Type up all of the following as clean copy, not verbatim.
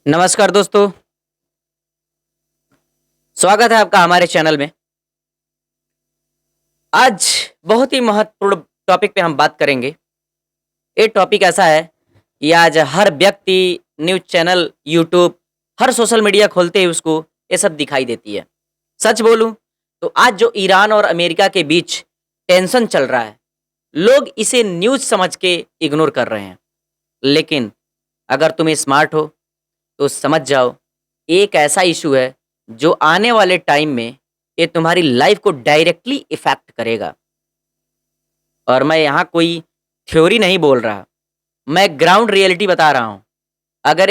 नमस्कार दोस्तों, स्वागत है आपका हमारे चैनल में। आज बहुत ही महत्वपूर्ण टॉपिक पे हम बात करेंगे। ये टॉपिक ऐसा है कि आज हर व्यक्ति न्यूज़ चैनल, यूट्यूब, हर सोशल मीडिया खोलते ही उसको ये सब दिखाई देती है। सच बोलूं तो आज जो ईरान और अमेरिका के बीच टेंशन चल रहा है, लोग इसे न्यूज़ समझ के इग्नोर कर रहे हैं। लेकिन अगर तुम स्मार्ट हो तो समझ जाओ, एक ऐसा इशू है जो आने वाले टाइम में ये तुम्हारी लाइफ को डायरेक्टली इफेक्ट करेगा। और मैं यहाँ कोई थ्योरी नहीं बोल रहा, मैं ग्राउंड रियलिटी बता रहा हूँ। अगर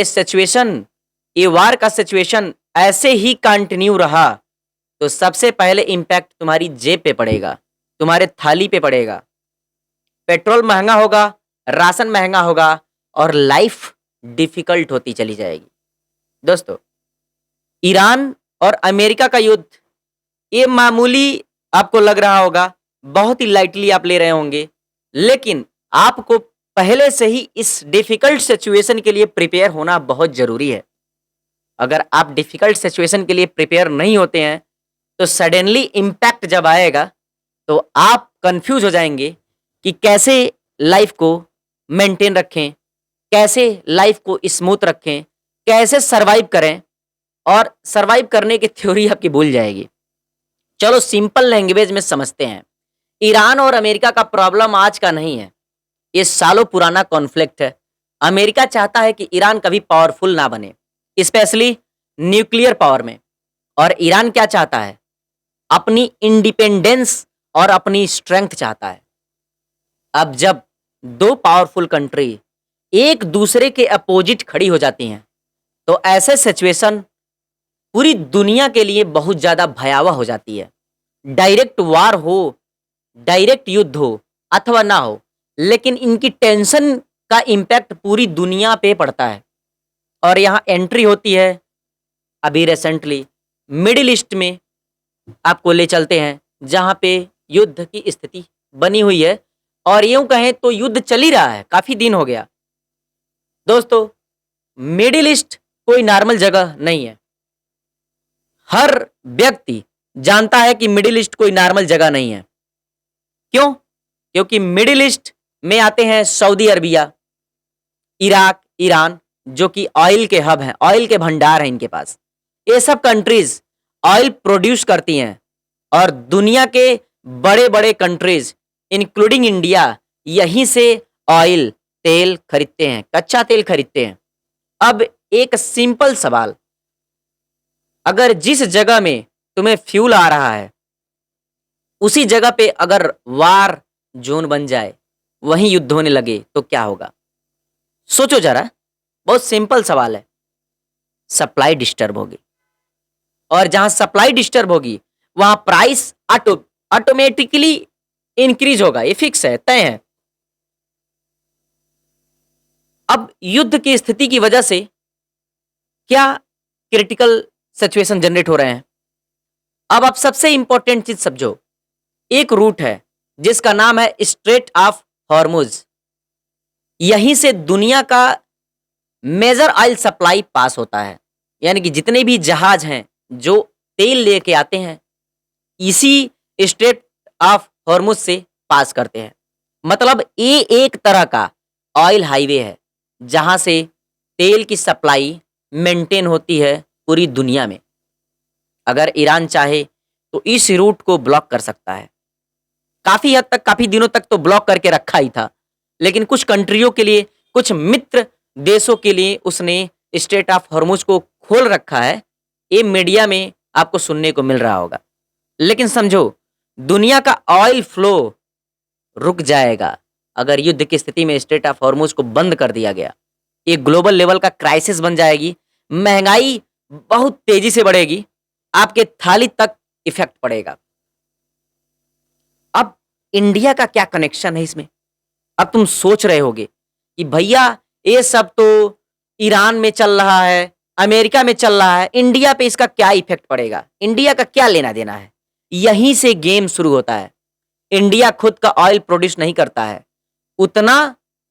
ये वार का सिचुएशन ऐसे ही कंटिन्यू रहा तो सबसे पहले इम्पैक्ट तुम्हारी जेब पे पड़ेगा, तुम्हारे थाली पे पड़ेगा। पेट्रोल महंगा होगा, राशन महंगा होगा और लाइफ डिफिकल्ट होती चली जाएगी। दोस्तों, ईरान और अमेरिका का युद्ध ये मामूली आपको लग रहा होगा, बहुत ही लाइटली आप ले रहे होंगे, लेकिन आपको पहले से ही इस डिफिकल्ट सिचुएशन के लिए प्रिपेयर होना बहुत जरूरी है। अगर आप डिफिकल्ट सिचुएशन के लिए प्रिपेयर नहीं होते हैं तो सडनली इम्पैक्ट जब आएगा तो आप कंफ्यूज हो जाएंगे कि कैसे लाइफ को मेंटेन रखें, कैसे लाइफ को स्मूथ रखें, कैसे सरवाइव करें, और सरवाइव करने की थ्योरी आपकी भूल जाएगी। चलो सिंपल लैंग्वेज में समझते हैं। ईरान और अमेरिका का प्रॉब्लम आज का नहीं है, ये सालों पुराना कॉन्फ्लिक्ट है। अमेरिका चाहता है कि ईरान कभी पावरफुल ना बने, स्पेशली न्यूक्लियर पावर में। और ईरान क्या चाहता है? अपनी इंडिपेंडेंस और अपनी स्ट्रेंथ चाहता है। अब जब दो पावरफुल कंट्री एक दूसरे के अपोजिट खड़ी हो जाती हैं तो ऐसे सिचुएशन पूरी दुनिया के लिए बहुत ज़्यादा भयावह हो जाती है। डायरेक्ट वार हो, डायरेक्ट युद्ध हो अथवा ना हो, लेकिन इनकी टेंशन का इम्पैक्ट पूरी दुनिया पे पड़ता है। और यहाँ एंट्री होती है अभी रिसेंटली मिडिल ईस्ट में। आपको ले चलते हैं जहाँ पे युद्ध की स्थिति बनी हुई है, और यूं कहें तो युद्ध चल ही रहा है, काफ़ी दिन हो गया। दोस्तों, मिडिल ईस्ट कोई नॉर्मल जगह नहीं है। हर व्यक्ति जानता है कि मिडिल ईस्ट कोई नॉर्मल जगह नहीं है। क्यों? क्योंकि मिडिल ईस्ट में आते हैं सऊदी अरबिया, इराक, ईरान, जो कि ऑयल के हब हैं, ऑयल के भंडार हैं इनके पास। ये सब कंट्रीज ऑयल प्रोड्यूस करती हैं और दुनिया के बड़े बड़े कंट्रीज इंक्लूडिंग इंडिया यहीं से ऑयल, तेल खरीदते हैं, कच्चा तेल खरीदते हैं। अब एक सिंपल सवाल, अगर जिस जगह में तुम्हें फ्यूल आ रहा है उसी जगह पे अगर वार जोन बन जाए, वहीं युद्ध होने लगे तो क्या होगा? सोचो जरा, बहुत सिंपल सवाल है। सप्लाई डिस्टर्ब होगी, और जहां सप्लाई डिस्टर्ब होगी वहां प्राइस ऑटोमेटिकली इंक्रीज होगा। ये फिक्स है, तय है। अब युद्ध की स्थिति की वजह से क्या क्रिटिकल सिचुएशन जनरेट हो रहे हैं? अब आप सबसे इंपॉर्टेंट चीज समझो। एक रूट है जिसका नाम है स्ट्रेट ऑफ हॉर्मुज। यहीं से दुनिया का मेजर ऑयल सप्लाई पास होता है, यानी कि जितने भी जहाज हैं जो तेल लेके आते हैं इसी स्ट्रेट ऑफ हॉर्मुज से पास करते हैं। मतलब ये एक तरह का ऑयल हाईवे है जहां से तेल की सप्लाई मेंटेन होती है पूरी दुनिया में। अगर ईरान चाहे तो इस रूट को ब्लॉक कर सकता है। काफी हद तक, काफी दिनों तक तो ब्लॉक करके रखा ही था, लेकिन कुछ कंट्रियों के लिए, कुछ मित्र देशों के लिए उसने स्ट्रेट ऑफ हॉर्मुज को खोल रखा है। ये मीडिया में आपको सुनने को मिल रहा होगा। लेकिन समझो, दुनिया का ऑयल फ्लो रुक जाएगा अगर युद्ध की स्थिति में स्ट्रेट ऑफ हॉर्मुज को बंद कर दिया गया। ये ग्लोबल लेवल का क्राइसिस बन जाएगी, महंगाई बहुत तेजी से बढ़ेगी, आपके थाली तक इफेक्ट पड़ेगा। अब इंडिया का क्या कनेक्शन है इसमें? अब तुम सोच रहे होगे कि भैया ये सब तो ईरान में चल रहा है, अमेरिका में चल रहा है, इंडिया पे इसका क्या इफेक्ट पड़ेगा? इंडिया का क्या लेना देना है? यहीं से गेम शुरू होता है। इंडिया खुद का ऑयल प्रोड्यूस नहीं करता है उतना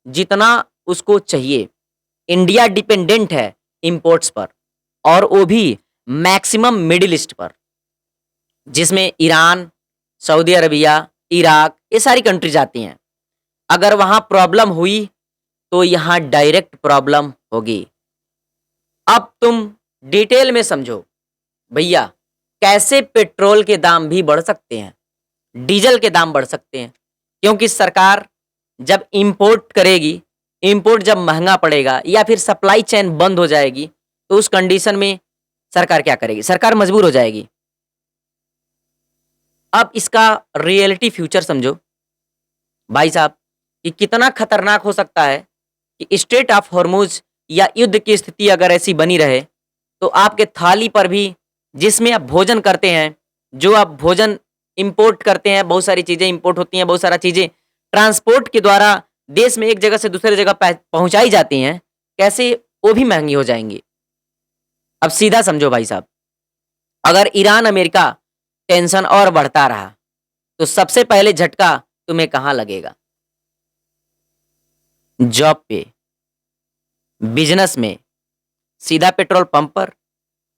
जितना उसको चाहिए। इंडिया डिपेंडेंट है इंपोर्ट्स पर, और वो भी मैक्सिमम मिडिल ईस्ट पर, जिसमें ईरान, सऊदी अरबिया, इराक, ये सारी कंट्रीज आती हैं। अगर वहाँ प्रॉब्लम हुई तो यहाँ डायरेक्ट प्रॉब्लम होगी। अब तुम डिटेल में समझो भैया, कैसे पेट्रोल के दाम भी बढ़ सकते हैं, डीजल के दाम बढ़ सकते हैं, क्योंकि सरकार जब इंपोर्ट करेगी, इंपोर्ट जब महंगा पड़ेगा या फिर सप्लाई चेन बंद हो जाएगी, तो उस कंडीशन में सरकार क्या करेगी? सरकार मजबूर हो जाएगी। अब इसका रियलिटी फ्यूचर समझो भाई साहब, कि कितना खतरनाक हो सकता है कि स्ट्रेट ऑफ हॉर्मुज या युद्ध की स्थिति अगर ऐसी बनी रहे, तो आपके थाली पर भी, जिसमें आप भोजन करते हैं, जो आप भोजन इंपोर्ट करते हैं, बहुत सारी चीज़ें इंपोर्ट होती हैं, बहुत सारा चीज़ें ट्रांसपोर्ट के द्वारा देश में एक जगह से दूसरे जगह पहुंचाई जाती हैं, कैसे वो भी महंगी हो जाएंगी। अब सीधा समझो भाई साहब, अगर ईरान अमेरिका टेंशन और बढ़ता रहा, तो सबसे पहले झटका तुम्हें कहाँ लगेगा? जॉब पे, बिजनेस में, सीधा पेट्रोल पंप पर,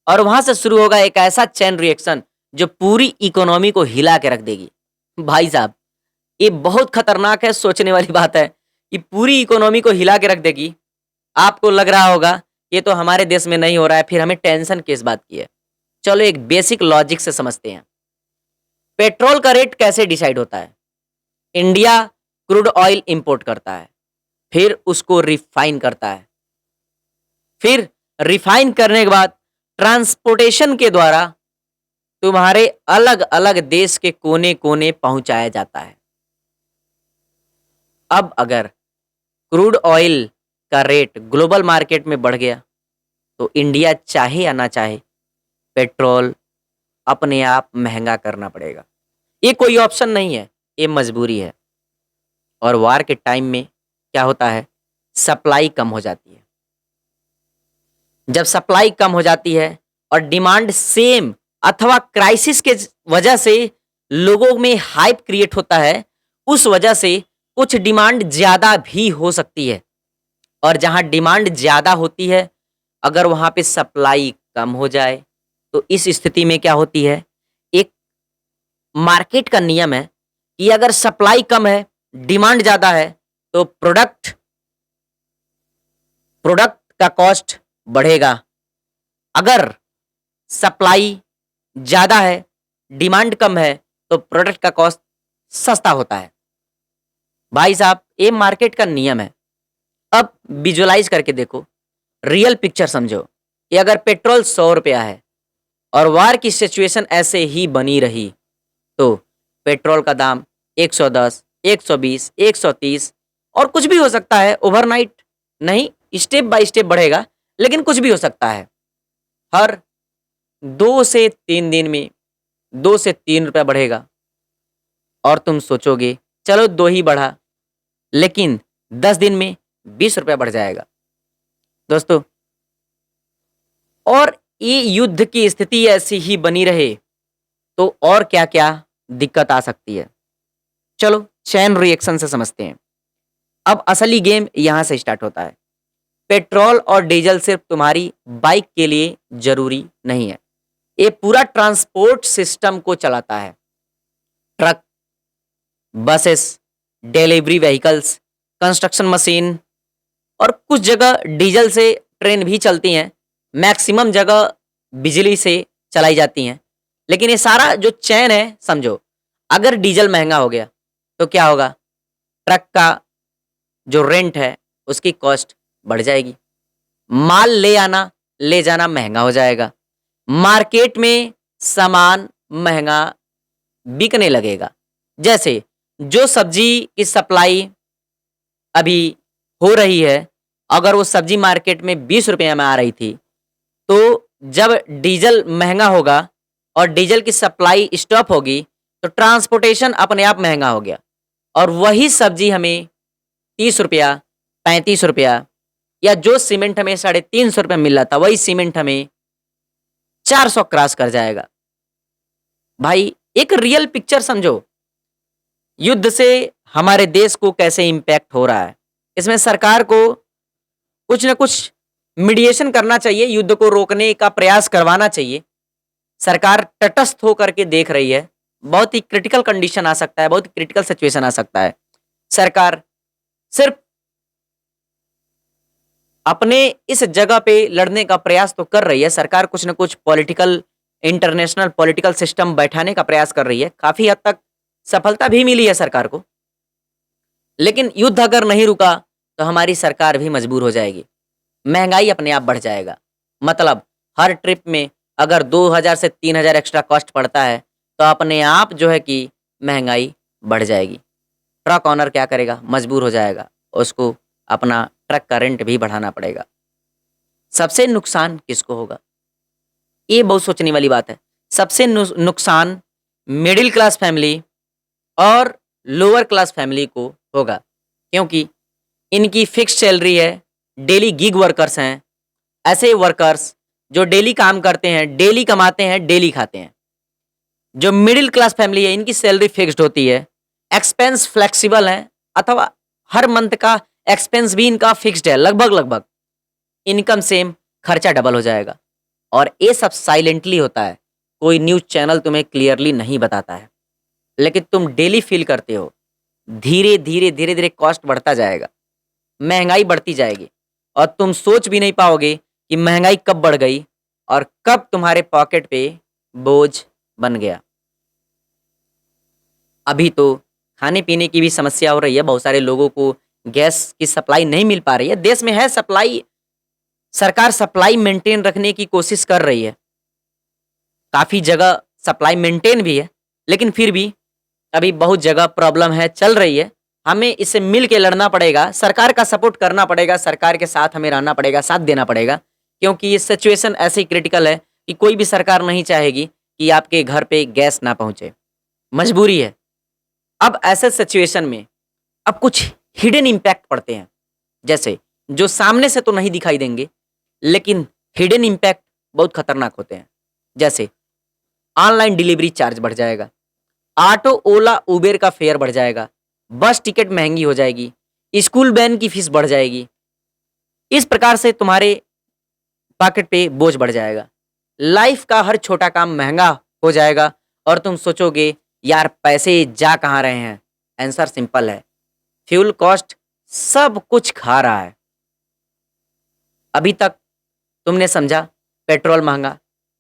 और वहां से शुरू होगा एक ऐसा चेन रिएक्शन जो पूरी इकोनॉमी को हिला के रख देगी। भाई साहब, ये बहुत खतरनाक है, सोचने वाली बात है कि पूरी इकोनॉमी को हिला के रख देगी। आपको लग रहा होगा ये तो हमारे देश में नहीं हो रहा है, फिर हमें टेंशन किस बात की है? चलो एक बेसिक लॉजिक से समझते हैं। पेट्रोल का रेट कैसे डिसाइड होता है? इंडिया क्रूड ऑयल इंपोर्ट करता है, फिर उसको रिफाइन करता है, फिर रिफाइन करने के बाद ट्रांसपोर्टेशन के द्वारा तुम्हारे अलग अलग देश के कोने कोने पहुंचाया जाता है। अब अगर क्रूड ऑयल का रेट ग्लोबल मार्केट में बढ़ गया, तो इंडिया चाहे या ना चाहे पेट्रोल अपने आप महंगा करना पड़ेगा। ये कोई ऑप्शन नहीं है, ये मजबूरी है। और वार के टाइम में क्या होता है? सप्लाई कम हो जाती है। जब सप्लाई कम हो जाती है और डिमांड सेम अथवा क्राइसिस के वजह से लोगों में हाइप क्रिएट होता है, उस वजह से कुछ डिमांड ज़्यादा भी हो सकती है। और जहां डिमांड ज़्यादा होती है, अगर वहां पे सप्लाई कम हो जाए, तो इस स्थिति में क्या होती है? एक मार्केट का नियम है कि अगर सप्लाई कम है, डिमांड ज़्यादा है, तो प्रोडक्ट का कॉस्ट बढ़ेगा। अगर सप्लाई ज़्यादा है, डिमांड कम है, तो प्रोडक्ट का कॉस्ट सस्ता होता है। भाई साहब, ये मार्केट का नियम है। अब विजुअलाइज करके देखो, रियल पिक्चर समझो कि अगर पेट्रोल 100 रुपया है और वार की सिचुएशन ऐसे ही बनी रही, तो पेट्रोल का दाम 110, 120, 130 और कुछ भी हो सकता है। ओवरनाइट नहीं, स्टेप बाय स्टेप बढ़ेगा, लेकिन कुछ भी हो सकता है। हर 2 से 3 दिन में 2 से 3 रुपया बढ़ेगा। और तुम सोचोगे चलो 2 ही बढ़ा, लेकिन 10 दिन में 20 रुपया बढ़ जाएगा। दोस्तों, और ये युद्ध की स्थिति ऐसी ही बनी रहे तो और क्या क्या दिक्कत आ सकती है? चलो चेन रिएक्शन से समझते हैं। अब असली गेम यहां से स्टार्ट होता है। पेट्रोल और डीजल सिर्फ तुम्हारी बाइक के लिए जरूरी नहीं है, ये पूरा ट्रांसपोर्ट सिस्टम को चलाता है। Truck, buses, delivery vehicles, construction machine, और कुछ जगह डीजल से ट्रेन भी चलती हैं, मैक्सिमम जगह बिजली से चलाई जाती हैं। लेकिन ये सारा जो चैन है, समझो अगर डीजल महंगा हो गया तो क्या होगा? ट्रक का जो रेंट है उसकी कॉस्ट बढ़ जाएगी, माल ले आना ले जाना महंगा हो जाएगा, मार्केट में सामान महंगा बिकने लगेगा। जैसे जो सब्जी की सप्लाई अभी हो रही है, अगर वो सब्जी मार्केट में 20 रुपये में आ रही थी, तो जब डीजल महंगा होगा और डीजल की सप्लाई स्टॉप होगी, तो ट्रांसपोर्टेशन अपने आप महंगा हो गया, और वही सब्जी हमें 30 रुपया, 35 रुपया, या जो सीमेंट हमें 350 रुपये मिल रहा था, वही सीमेंट हमें 400 क्रॉस कर जाएगा। भाई एक रियल पिक्चर समझो, युद्ध से हमारे देश को कैसे इम्पैक्ट हो रहा है। इसमें सरकार को कुछ न कुछ मीडिएशन करना चाहिए, युद्ध को रोकने का प्रयास करवाना चाहिए। सरकार तटस्थ होकर के देख रही है। बहुत ही क्रिटिकल कंडीशन आ सकता है, बहुत ही क्रिटिकल सिचुएशन आ सकता है। सरकार सिर्फ अपने इस जगह पे लड़ने का प्रयास तो कर रही है। सरकार कुछ न कुछ पॉलिटिकल इंटरनेशनल पॉलिटिकल सिस्टम बैठाने का प्रयास कर रही है। काफ़ी हद तक सफलता भी मिली है सरकार को। लेकिन युद्ध अगर नहीं रुका तो हमारी सरकार भी मजबूर हो जाएगी। महँगाई अपने आप बढ़ जाएगा। मतलब हर ट्रिप में अगर 2000 से 3000 एक्स्ट्रा कॉस्ट पड़ता है तो अपने आप जो है कि महँगाई बढ़ जाएगी। ट्रक ओनर क्या करेगा? मजबूर हो जाएगा। उसको अपना ट्रक का रेंट भी बढ़ाना पड़ेगा। सबसे नुकसान किसको होगा? ये बहुत सोचने वाली बात है। सबसे नुकसान मिडिल क्लास फैमिली और लोअर क्लास फैमिली को होगा, क्योंकि इनकी फिक्स सैलरी है, डेली गिग वर्कर्स हैं। ऐसे वर्कर्स जो डेली काम करते हैं, डेली कमाते हैं, डेली खाते हैं। जो मिडिल क्लास फैमिली है इनकी सैलरी फिक्स्ड होती है, एक्सपेंस फ्लेक्सिबल है, अथवा हर मंथ का एक्सपेंस भी इनका फिक्स्ड है लगभग। इनकम सेम, खर्चा डबल हो जाएगा। और ये सब साइलेंटली होता है, कोई न्यूज़ चैनल तुम्हें क्लियरली नहीं बताता है, लेकिन तुम डेली फील करते हो। धीरे-धीरे कॉस्ट बढ़ता जाएगा, महँगाई बढ़ती जाएगी और तुम सोच भी नहीं पाओगे कि महँगाई कब बढ़ गई और कब तुम्हारे पॉकेट पे बोझ बन गया। अभी तो खाने-पीने की भी समस्या हो रही है। बहुत सारे लोगों को गैस की सप्लाई नहीं मिल पा रही है। देश में है सप्लाई, सरकार सप्लाई मेंटेन रखने की कोशिश कर रही है। काफ़ी जगह सप्लाई मेंटेन भी है, लेकिन फिर भी अभी बहुत जगह प्रॉब्लम है, चल रही है। हमें इससे मिल के लड़ना पड़ेगा, सरकार का सपोर्ट करना पड़ेगा, सरकार के साथ हमें रहना पड़ेगा, साथ देना पड़ेगा, क्योंकि ये सिचुएशन ऐसी क्रिटिकल है कि कोई भी सरकार नहीं चाहेगी कि आपके घर पे गैस ना पहुँचे। मजबूरी है। अब ऐसे सिचुएशन में अब कुछ हिडन इम्पैक्ट पड़ते हैं, जैसे जो सामने से तो नहीं दिखाई देंगे, लेकिन हिडन इम्पैक्ट बहुत खतरनाक होते हैं। जैसे ऑनलाइन डिलीवरी चार्ज बढ़ जाएगा, ऑटो, ओला, उबेर का फेयर बढ़ जाएगा, बस टिकट महंगी हो जाएगी, स्कूल वैन की फीस बढ़ जाएगी। इस प्रकार से तुम्हारे पॉकेट पे बोझ बढ़ जाएगा। लाइफ का हर छोटा काम महंगा हो जाएगा और तुम सोचोगे यार पैसे जा कहाँ रहे हैं? आंसर सिंपल है, फ्यूल कॉस्ट सब कुछ खा रहा है। अभी तक तुमने समझा पेट्रोल महंगा,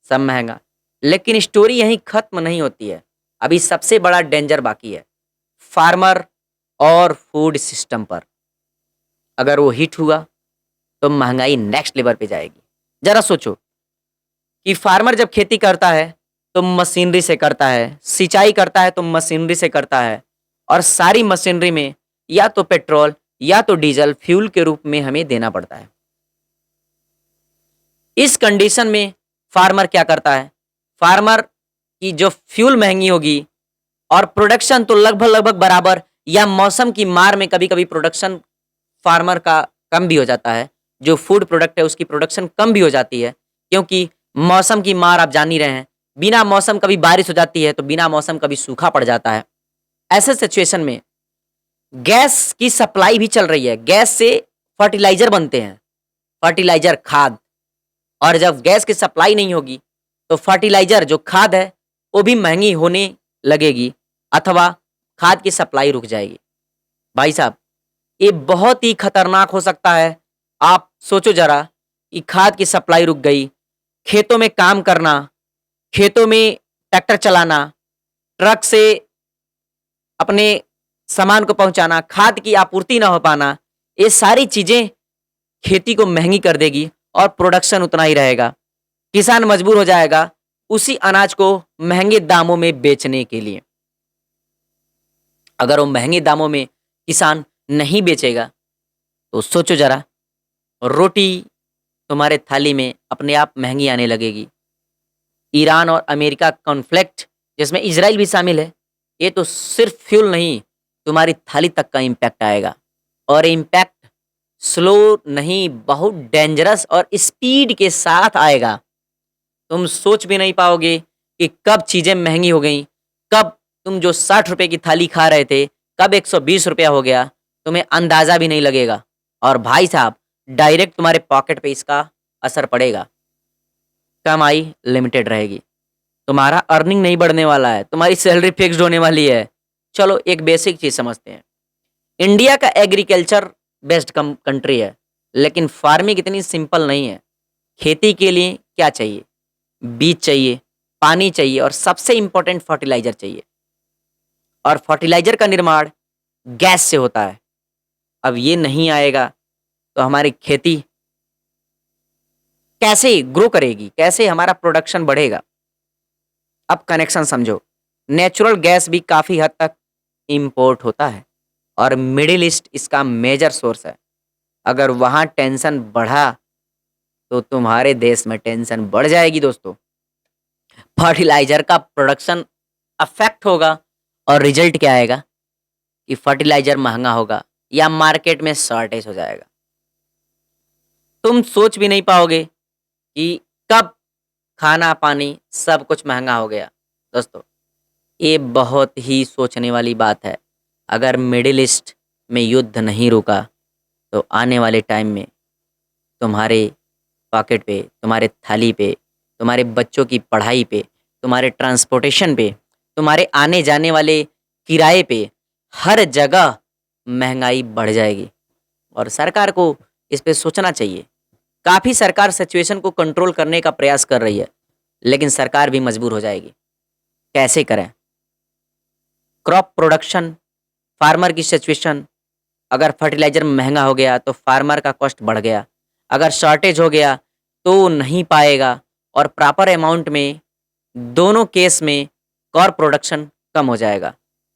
सब महंगा, लेकिन स्टोरी यहीं खत्म नहीं होती है। अभी सबसे बड़ा डेंजर बाकी है, फार्मर और फूड सिस्टम पर। अगर वो हिट हुआ तो महंगाई नेक्स्ट लेवल पे जाएगी। जरा सोचो कि फार्मर जब खेती करता है तो मशीनरी से करता है, सिंचाई करता है तो मशीनरी से करता है, और सारी मशीनरी में या तो पेट्रोल या तो डीजल फ्यूल के रूप में हमें देना पड़ता है। इस कंडीशन में फार्मर क्या करता है? फार्मर की जो फ्यूल महंगी होगी और प्रोडक्शन तो लगभग बराबर, या मौसम की मार में कभी-कभी प्रोडक्शन फार्मर का कम भी हो जाता है। जो फूड प्रोडक्ट है उसकी प्रोडक्शन कम भी हो जाती है, क्योंकि मौसम की मार आप जान ही रहे हैं। बिना मौसम कभी बारिश हो जाती है तो बिना मौसम कभी सूखा पड़ जाता है। ऐसे सिचुएशन में गैस की सप्लाई भी चल रही है। गैस से फर्टिलाइजर बनते हैं, फर्टिलाइजर, खाद। और जब गैस की सप्लाई नहीं होगी तो फर्टिलाइजर जो खाद है वो भी महंगी होने लगेगी, अथवा खाद की सप्लाई रुक जाएगी। भाई साहब, ये बहुत ही खतरनाक हो सकता है। आप सोचो जरा कि खाद की सप्लाई रुक गई, खेतों में काम करना, खेतों में ट्रैक्टर चलाना, ट्रक से अपने सामान को पहुंचाना, खाद की आपूर्ति ना हो पाना, ये सारी चीजें खेती को महंगी कर देगी और प्रोडक्शन उतना ही रहेगा। किसान मजबूर हो जाएगा उसी अनाज को महंगे दामों में बेचने के लिए। अगर वो महंगे दामों में किसान नहीं बेचेगा तो सोचो जरा, रोटी तुम्हारे थाली में अपने आप महंगी आने लगेगी। ईरान और अमेरिका कॉन्फ्लिक्ट, जिसमें इजराइल भी शामिल है, ये तो सिर्फ फ्यूल नहीं, तुम्हारी थाली तक का इम्पैक्ट आएगा। और इम्पैक्ट स्लो नहीं, बहुत डेंजरस और स्पीड के साथ आएगा। तुम सोच भी नहीं पाओगे कि कब चीज़ें महंगी हो गई, कब तुम जो 60 रुपए की थाली खा रहे थे कब 120 रुपया हो गया, तुम्हें अंदाज़ा भी नहीं लगेगा। और भाई साहब, डायरेक्ट तुम्हारे पॉकेट पे इसका असर पड़ेगा। कमाई लिमिटेड रहेगी, तुम्हारा अर्निंग नहीं बढ़ने वाला है, तुम्हारी सैलरी फिक्स्ड होने वाली है। चलो एक बेसिक चीज़ समझते हैं। इंडिया का एग्रीकल्चर बेस्ड कंट्री है, लेकिन फार्मिंग इतनी सिंपल नहीं है। खेती के लिए क्या चाहिए? बीज चाहिए, पानी चाहिए और सबसे इम्पोर्टेंट फर्टिलाइजर चाहिए। और फर्टिलाइजर का निर्माण गैस से होता है। अब ये नहीं आएगा तो हमारी खेती कैसे ग्रो करेगी, कैसे हमारा प्रोडक्शन बढ़ेगा? अब कनेक्शन समझो। नेचुरल गैस भी काफ़ी हद तक इंपोर्ट होता है और मिडिल ईस्ट इसका मेजर सोर्स है। अगर वहाँ टेंशन बढ़ा तो तुम्हारे देश में टेंशन बढ़ जाएगी दोस्तों। फर्टिलाइजर का प्रोडक्शन अफेक्ट होगा और रिजल्ट क्या आएगा कि फर्टिलाइजर महंगा होगा या मार्केट में शॉर्टेज हो जाएगा। तुम सोच भी नहीं पाओगे कि कब खाना पानी सब कुछ महंगा हो गया। दोस्तों ये बहुत ही सोचने वाली बात है। अगर मिडिल ईस्ट में युद्ध नहीं रुका तो आने वाले टाइम में तुम्हारे पॉकेट पे, तुम्हारे थाली पे, तुम्हारे बच्चों की पढ़ाई पे, तुम्हारे ट्रांसपोर्टेशन पे, तुम्हारे आने जाने वाले किराए पे, हर जगह महंगाई बढ़ जाएगी। और सरकार को इस पे सोचना चाहिए। काफ़ी सरकार सिचुएशन को कंट्रोल करने का प्रयास कर रही है, लेकिन सरकार भी मजबूर हो जाएगी। कैसे करें? क्रॉप प्रोडक्शन, फार्मर की सिचुएशन। अगर फर्टिलाइजर महंगा हो गया तो फार्मर का कॉस्ट बढ़ गया। अगर शॉर्टेज हो गया तो नहीं पाएगा और प्रॉपर अमाउंट में दोनों केस में क्रॉप प्रोडक्शन कम हो जाएगा।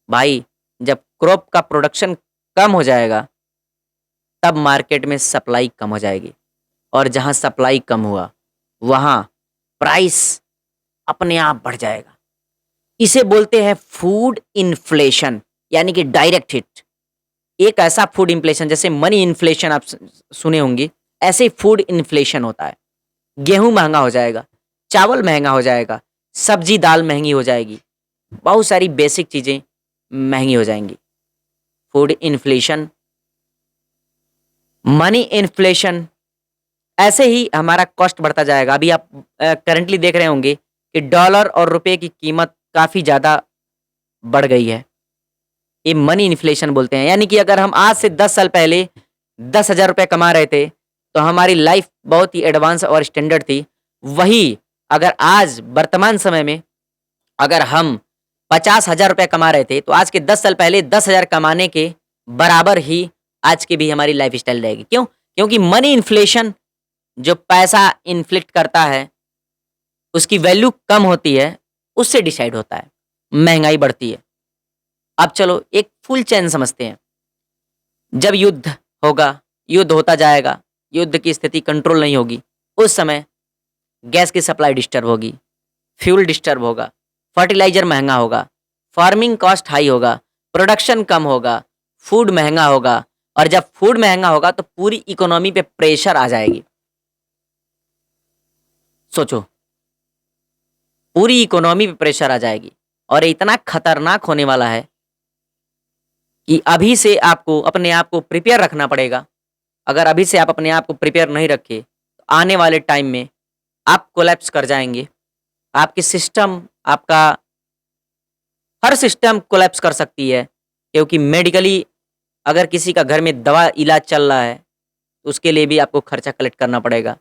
भाई जब क्रॉप का प्रोडक्शन कम हो जाएगा तब मार्केट में सप्लाई कम हो जाएगी और जहाँ सप्लाई कम हुआ वहाँ प्राइस अपने आप बढ़ जाएगा। इसे बोलते हैं फूड इन्फ्लेशन, यानी कि डायरेक्ट हिट। एक ऐसा फूड इन्फ्लेशन, जैसे मनी इन्फ्लेशन आप सुने होंगे, ऐसे फूड इन्फ्लेशन होता है। गेहूं महंगा हो जाएगा, चावल महंगा हो जाएगा, सब्जी दाल महंगी हो जाएगी, बहुत सारी बेसिक चीज़ें महंगी हो जाएंगी। फूड इन्फ्लेशन, मनी इन्फ्लेशन, ऐसे ही हमारा कॉस्ट बढ़ता जाएगा। अभी आप करंटली देख रहे होंगे कि डॉलर और रुपए की कीमत काफ़ी ज़्यादा बढ़ गई है। ये मनी इन्फ्लेशन बोलते हैं। यानी कि अगर हम आज से 10 साल पहले 10,000 रुपये कमा रहे थे तो हमारी लाइफ बहुत ही एडवांस और स्टैंडर्ड थी। वही अगर आज वर्तमान समय में अगर हम 50,000 रुपये कमा रहे थे तो आज के 10 साल पहले 10,000 कमाने के बराबर ही आज की भी हमारी लाइफ स्टाइल रहेगी। क्यों? क्योंकि मनी इन्फ्लेशन, जो पैसा इन्फ्लिक्ट करता है उसकी वैल्यू कम होती है, उससे डिसाइड होता है, महंगाई बढ़ती है। अब चलो एक फुल चेन समझते हैं। जब युद्ध होगा, युद्ध होता जाएगा, युद्ध की स्थिति कंट्रोल नहीं होगी, उस समय गैस की सप्लाई डिस्टर्ब होगी, फ्यूल डिस्टर्ब होगा, फर्टिलाइजर महंगा होगा, फार्मिंग कॉस्ट हाई होगा, प्रोडक्शन कम होगा, फूड महंगा होगा। और जब फूड महंगा होगा तो पूरी इकोनॉमी पे प्रेशर आ जाएगी। सोचो, पूरी इकोनॉमी पे प्रेशर आ जाएगी और इतना खतरनाक होने वाला है कि अभी से आपको अपने आप को प्रिपेयर रखना पड़ेगा। अगर अभी से आप अपने आप को प्रिपेयर नहीं रखे तो आने वाले टाइम में आप कोलैप्स कर जाएंगे। आपकी सिस्टम, आपका हर सिस्टम कोलैप्स कर सकती है। क्योंकि मेडिकली अगर किसी का घर में दवा इलाज चल रहा है तो उसके लिए भी आपको खर्चा कलेक्ट करना पड़ेगा।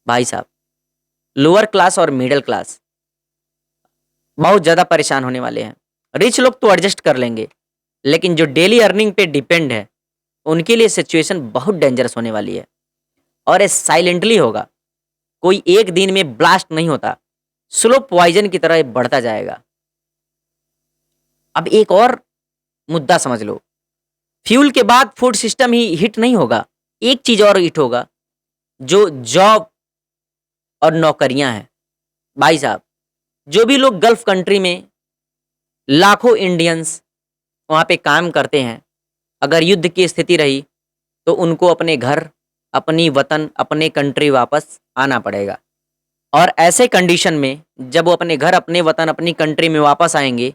भाई साहब, लोअर क्लास और मिडिल क्लास बहुत ज़्यादा परेशान होने वाले हैं। रिच लोग तो एडजस्ट कर लेंगे, लेकिन जो डेली अर्निंग पे डिपेंड है उनके लिए सिचुएशन बहुत डेंजरस होने वाली है। और ये साइलेंटली होगा, कोई एक दिन में ब्लास्ट नहीं होता, स्लो पॉइजन की तरह ये बढ़ता जाएगा। अब एक और मुद्दा समझ लो, फ्यूल के बाद फूड सिस्टम ही हिट नहीं होगा, एक चीज और हिट होगा, जो जॉब और नौकरियां हैं। भाई साहब, जो भी लोग गल्फ कंट्री में लाखों इंडियंस वहाँ पे काम करते हैं, अगर युद्ध की स्थिति रही तो उनको अपने घर, अपनी वतन, अपने कंट्री वापस आना पड़ेगा। और ऐसे कंडीशन में जब वो अपने घर, अपने वतन, अपनी कंट्री में वापस आएंगे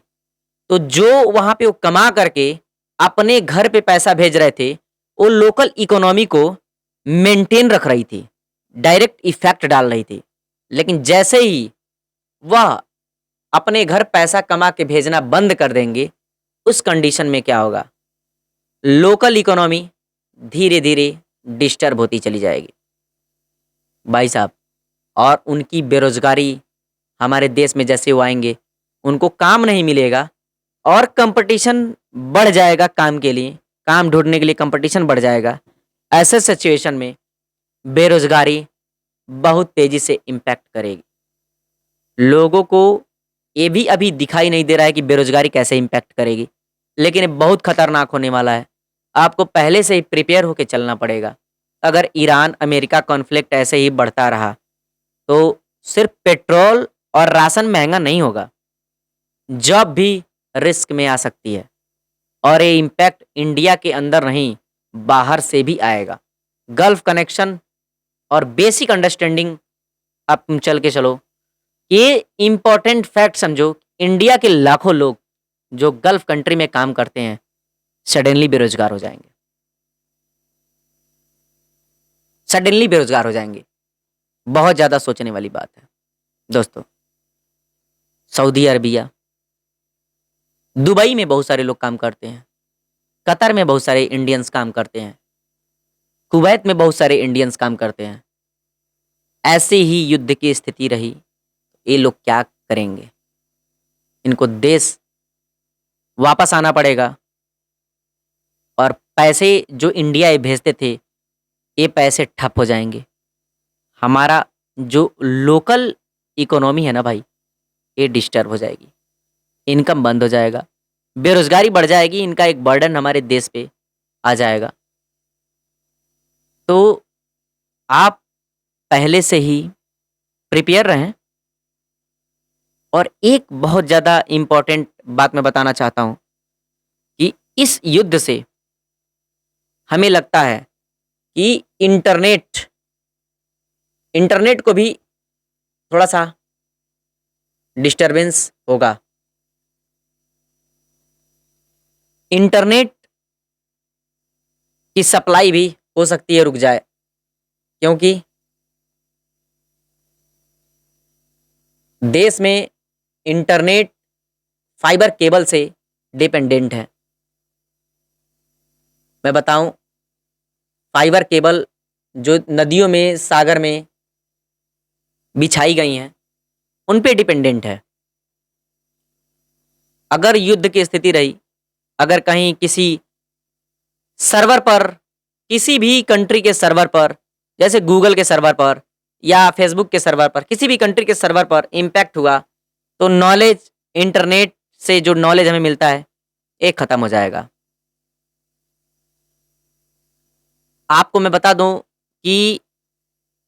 तो जो वहाँ पे वो कमा करके अपने घर पे पैसा भेज रहे थे, वो लोकल इकोनॉमी को मेंटेन रख रही थी, डायरेक्ट इफेक्ट डाल रही थी। लेकिन जैसे ही वह अपने घर पैसा कमा के भेजना बंद कर देंगे, उस कंडीशन में क्या होगा? लोकल इकोनॉमी धीरे-धीरे डिस्टर्ब होती चली जाएगी। भाई साहब, और उनकी बेरोज़गारी हमारे देश में जैसे वो आएँगे, उनको काम नहीं मिलेगा और कंपटीशन बढ़ जाएगा काम के लिए, काम ढूँढने के लिए कंपटीशन बढ़ जाएगा। ऐसे सिचुएशन में बेरोज़गारी बहुत तेज़ी से इम्पैक्ट करेगी। लोगों को ये भी अभी दिखाई नहीं दे रहा है कि बेरोज़गारी कैसे इम्पैक्ट करेगी, लेकिन ये बहुत खतरनाक होने वाला है। आपको पहले से ही प्रिपेयर होके चलना पड़ेगा। अगर ईरान अमेरिका कॉन्फ्लिक्ट ऐसे ही बढ़ता रहा, तो सिर्फ पेट्रोल और राशन महँगा नहीं होगा, जॉब भी रिस्क में आ सकती है और ये इम्पैक्ट इंडिया के अंदर नहीं, बाहर से भी आएगा। गल्फ कनेक्शन और बेसिक अंडरस्टैंडिंग आप चल के चलो, ये इम्पोर्टेंट फैक्ट समझो, इंडिया के लाखों लोग जो गल्फ कंट्री में काम करते हैं, सडनली बेरोज़गार हो जाएँगे। सडनली बेरोज़गार हो जाएँगे। बहुत ज़्यादा सोचने वाली बात है। दोस्तों, सऊदी अरबिया, दुबई में बहुत सारे लोग काम करते हैं, कतर में बहुत सारे इंडियंस काम करते हैं, कुवैत में बहुत सारे इंडियंस काम करते हैं। ऐसे ही युद्ध की स्थिति रही, ये लोग क्या करेंगे? इनको देश वापस आना पड़ेगा और पैसे जो इंडिया ये भेजते थे, ये पैसे ठप हो जाएँगे। हमारा जो लोकल इकोनॉमी है ना भाई, ये डिस्टर्ब हो जाएगी, इनकम बंद हो जाएगा, बेरोज़गारी बढ़ जाएगी, इनका एक बर्डन हमारे देश पे आ जाएगा। तो आप पहले से ही प्रिपेयर रहें। और एक बहुत ज़्यादा इम्पोर्टेंट बात मैं बताना चाहता हूँ कि इस युद्ध से हमें लगता है कि इंटरनेट इंटरनेट को भी थोड़ा-सा डिस्टर्बेंस होगा। इंटरनेट की सप्लाई भी हो सकती है रुक जाए, क्योंकि देश में इंटरनेट फाइबर केबल से डिपेंडेंट है। मैं बताऊं, फाइबर केबल जो नदियों में, सागर में बिछाई गई हैं, उन पे डिपेंडेंट है। अगर युद्ध की स्थिति रही, अगर कहीं किसी सर्वर पर, किसी भी कंट्री के सर्वर पर, जैसे गूगल के सर्वर पर या फेसबुक के सर्वर पर, किसी भी कंट्री के सर्वर पर इम्पैक्ट हुआ, तो नॉलेज, इंटरनेट से जो नॉलेज हमें मिलता है, ये खत्म हो जाएगा। आपको मैं बता दूं कि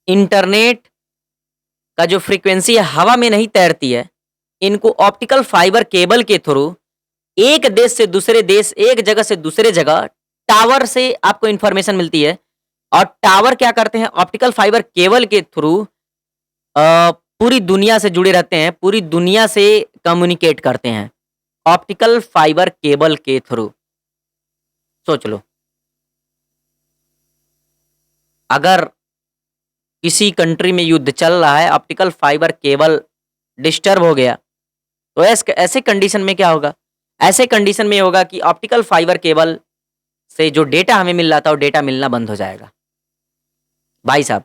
इंटरनेट का जो फ्रीक्वेंसी है, हवा में नहीं तैरती है। इनको ऑप्टिकल फाइबर केबल के थ्रू एक देश से दूसरे देश, एक जगह से दूसरे जगह टावर से आपको इंफॉर्मेशन मिलती है। और टावर क्या करते हैं? ऑप्टिकल फाइबर केबल के थ्रू पूरी दुनिया से जुड़े रहते हैं, पूरी दुनिया से कम्युनिकेट करते हैं ऑप्टिकल फाइबर केबल के थ्रू। सोच लो, अगर किसी कंट्री में युद्ध चल रहा है, ऑप्टिकल फाइबर केबल डिस्टर्ब हो गया, तो ऐसे कंडीशन में क्या होगा? ऐसे कंडीशन में होगा कि ऑप्टिकल फाइबर केबल से जो डेटा हमें मिल रहा था, वो डेटा मिलना बंद हो जाएगा। भाई साहब,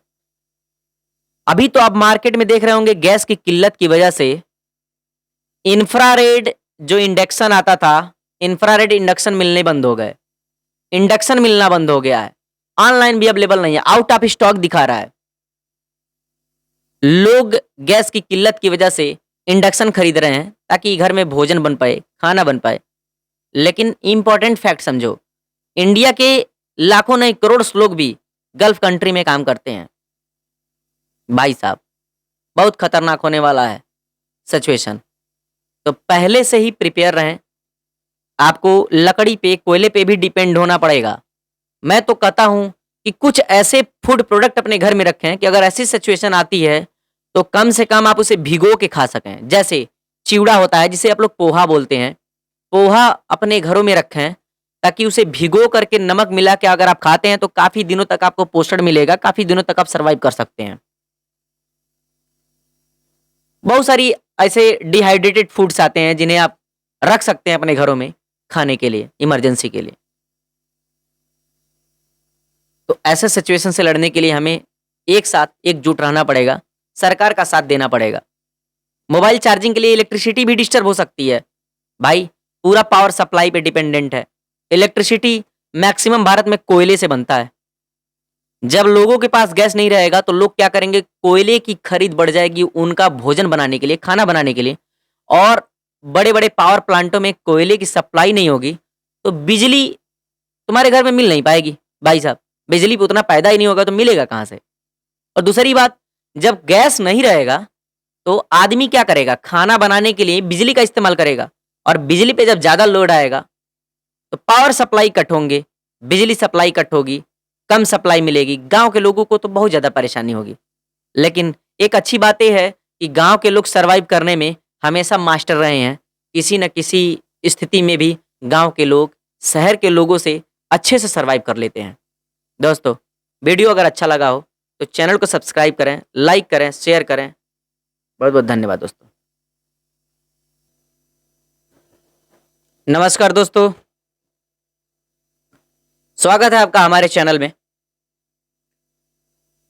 अभी तो आप मार्केट में देख रहे होंगे, गैस की किल्लत की वजह से इंफ्रारेड जो इंडक्शन आता था, इंफ्रारेड इंडक्शन मिलने बंद हो गए। इंडक्शन मिलना बंद हो गया है। ऑनलाइन भी अवेलेबल नहीं है, आउट ऑफ स्टॉक दिखा रहा है। लोग गैस की किल्लत की वजह से इंडक्शन खरीद रहे हैं ताकि घर में भोजन बन पाए, खाना बन पाए। लेकिन इंपॉर्टेंट फैक्ट समझो, इंडिया के लाखों नहीं करोड़ लोग भी गल्फ कंट्री में काम करते हैं। भाई साहब, बहुत खतरनाक होने वाला है सिचुएशन। तो पहले से ही प्रिपेयर रहें। आपको लकड़ी पे, कोयले पे भी डिपेंड होना पड़ेगा। मैं तो कहता हूं कि कुछ ऐसे फूड प्रोडक्ट अपने घर में रखें कि अगर ऐसी सिचुएशन आती है तो कम से कम आप उसे भिगो के खा सकें। जैसे चिवड़ा होता है, जिसे आप लोग पोहा बोलते हैं, पोहा अपने घरों में रखें ताकि उसे भिगो करके नमक मिला के अगर आप खाते हैं तो काफ़ी दिनों तक आपको पोषण मिलेगा, काफ़ी दिनों तक आप सर्वाइव कर सकते हैं। बहुत सारी ऐसे डिहाइड्रेटेड फूड्स आते हैं जिन्हें आप रख सकते हैं अपने घरों में खाने के लिए, इमरजेंसी के लिए। तो ऐसे सिचुएशन से लड़ने के लिए हमें एक साथ एकजुट रहना पड़ेगा, सरकार का साथ देना पड़ेगा। मोबाइल चार्जिंग के लिए इलेक्ट्रिसिटी भी डिस्टर्ब हो सकती है। भाई, पूरा पावर सप्लाई पे डिपेंडेंट है। इलेक्ट्रिसिटी मैक्सिमम भारत में कोयले से बनता है। जब लोगों के पास गैस नहीं रहेगा तो लोग क्या करेंगे, कोयले की खरीद बढ़ जाएगी उनका भोजन बनाने के लिए, खाना बनाने के लिए, और बड़े-बड़े पावर प्लांटों में कोयले की सप्लाई नहीं होगी तो बिजली तुम्हारे घर में मिल नहीं पाएगी भाई साहब। बिजली पे उतना पैदा ही नहीं होगा तो मिलेगा कहाँ से? और दूसरी बात, जब गैस नहीं रहेगा तो आदमी क्या करेगा? खाना बनाने के लिए बिजली का इस्तेमाल करेगा, और बिजली पे जब ज़्यादा लोड आएगा तो पावर सप्लाई कट होंगे, बिजली सप्लाई कट होगी, कम सप्लाई मिलेगी। गाँव के लोगों को तो बहुत ज़्यादा परेशानी होगी। लेकिन एक अच्छी बात ये है कि गाँव के लोग सर्वाइव करने में हमेशा मास्टर रहे हैं। किसी न किसी स्थिति में भी गाँव के लोग शहर के लोगों से अच्छे से सर्वाइव कर लेते हैं। दोस्तों, वीडियो अगर अच्छा लगा हो तो चैनल को सब्सक्राइब करें, लाइक करें, शेयर करें। बहुत-बहुत धन्यवाद दोस्तों। नमस्कार दोस्तों, स्वागत है आपका हमारे चैनल में।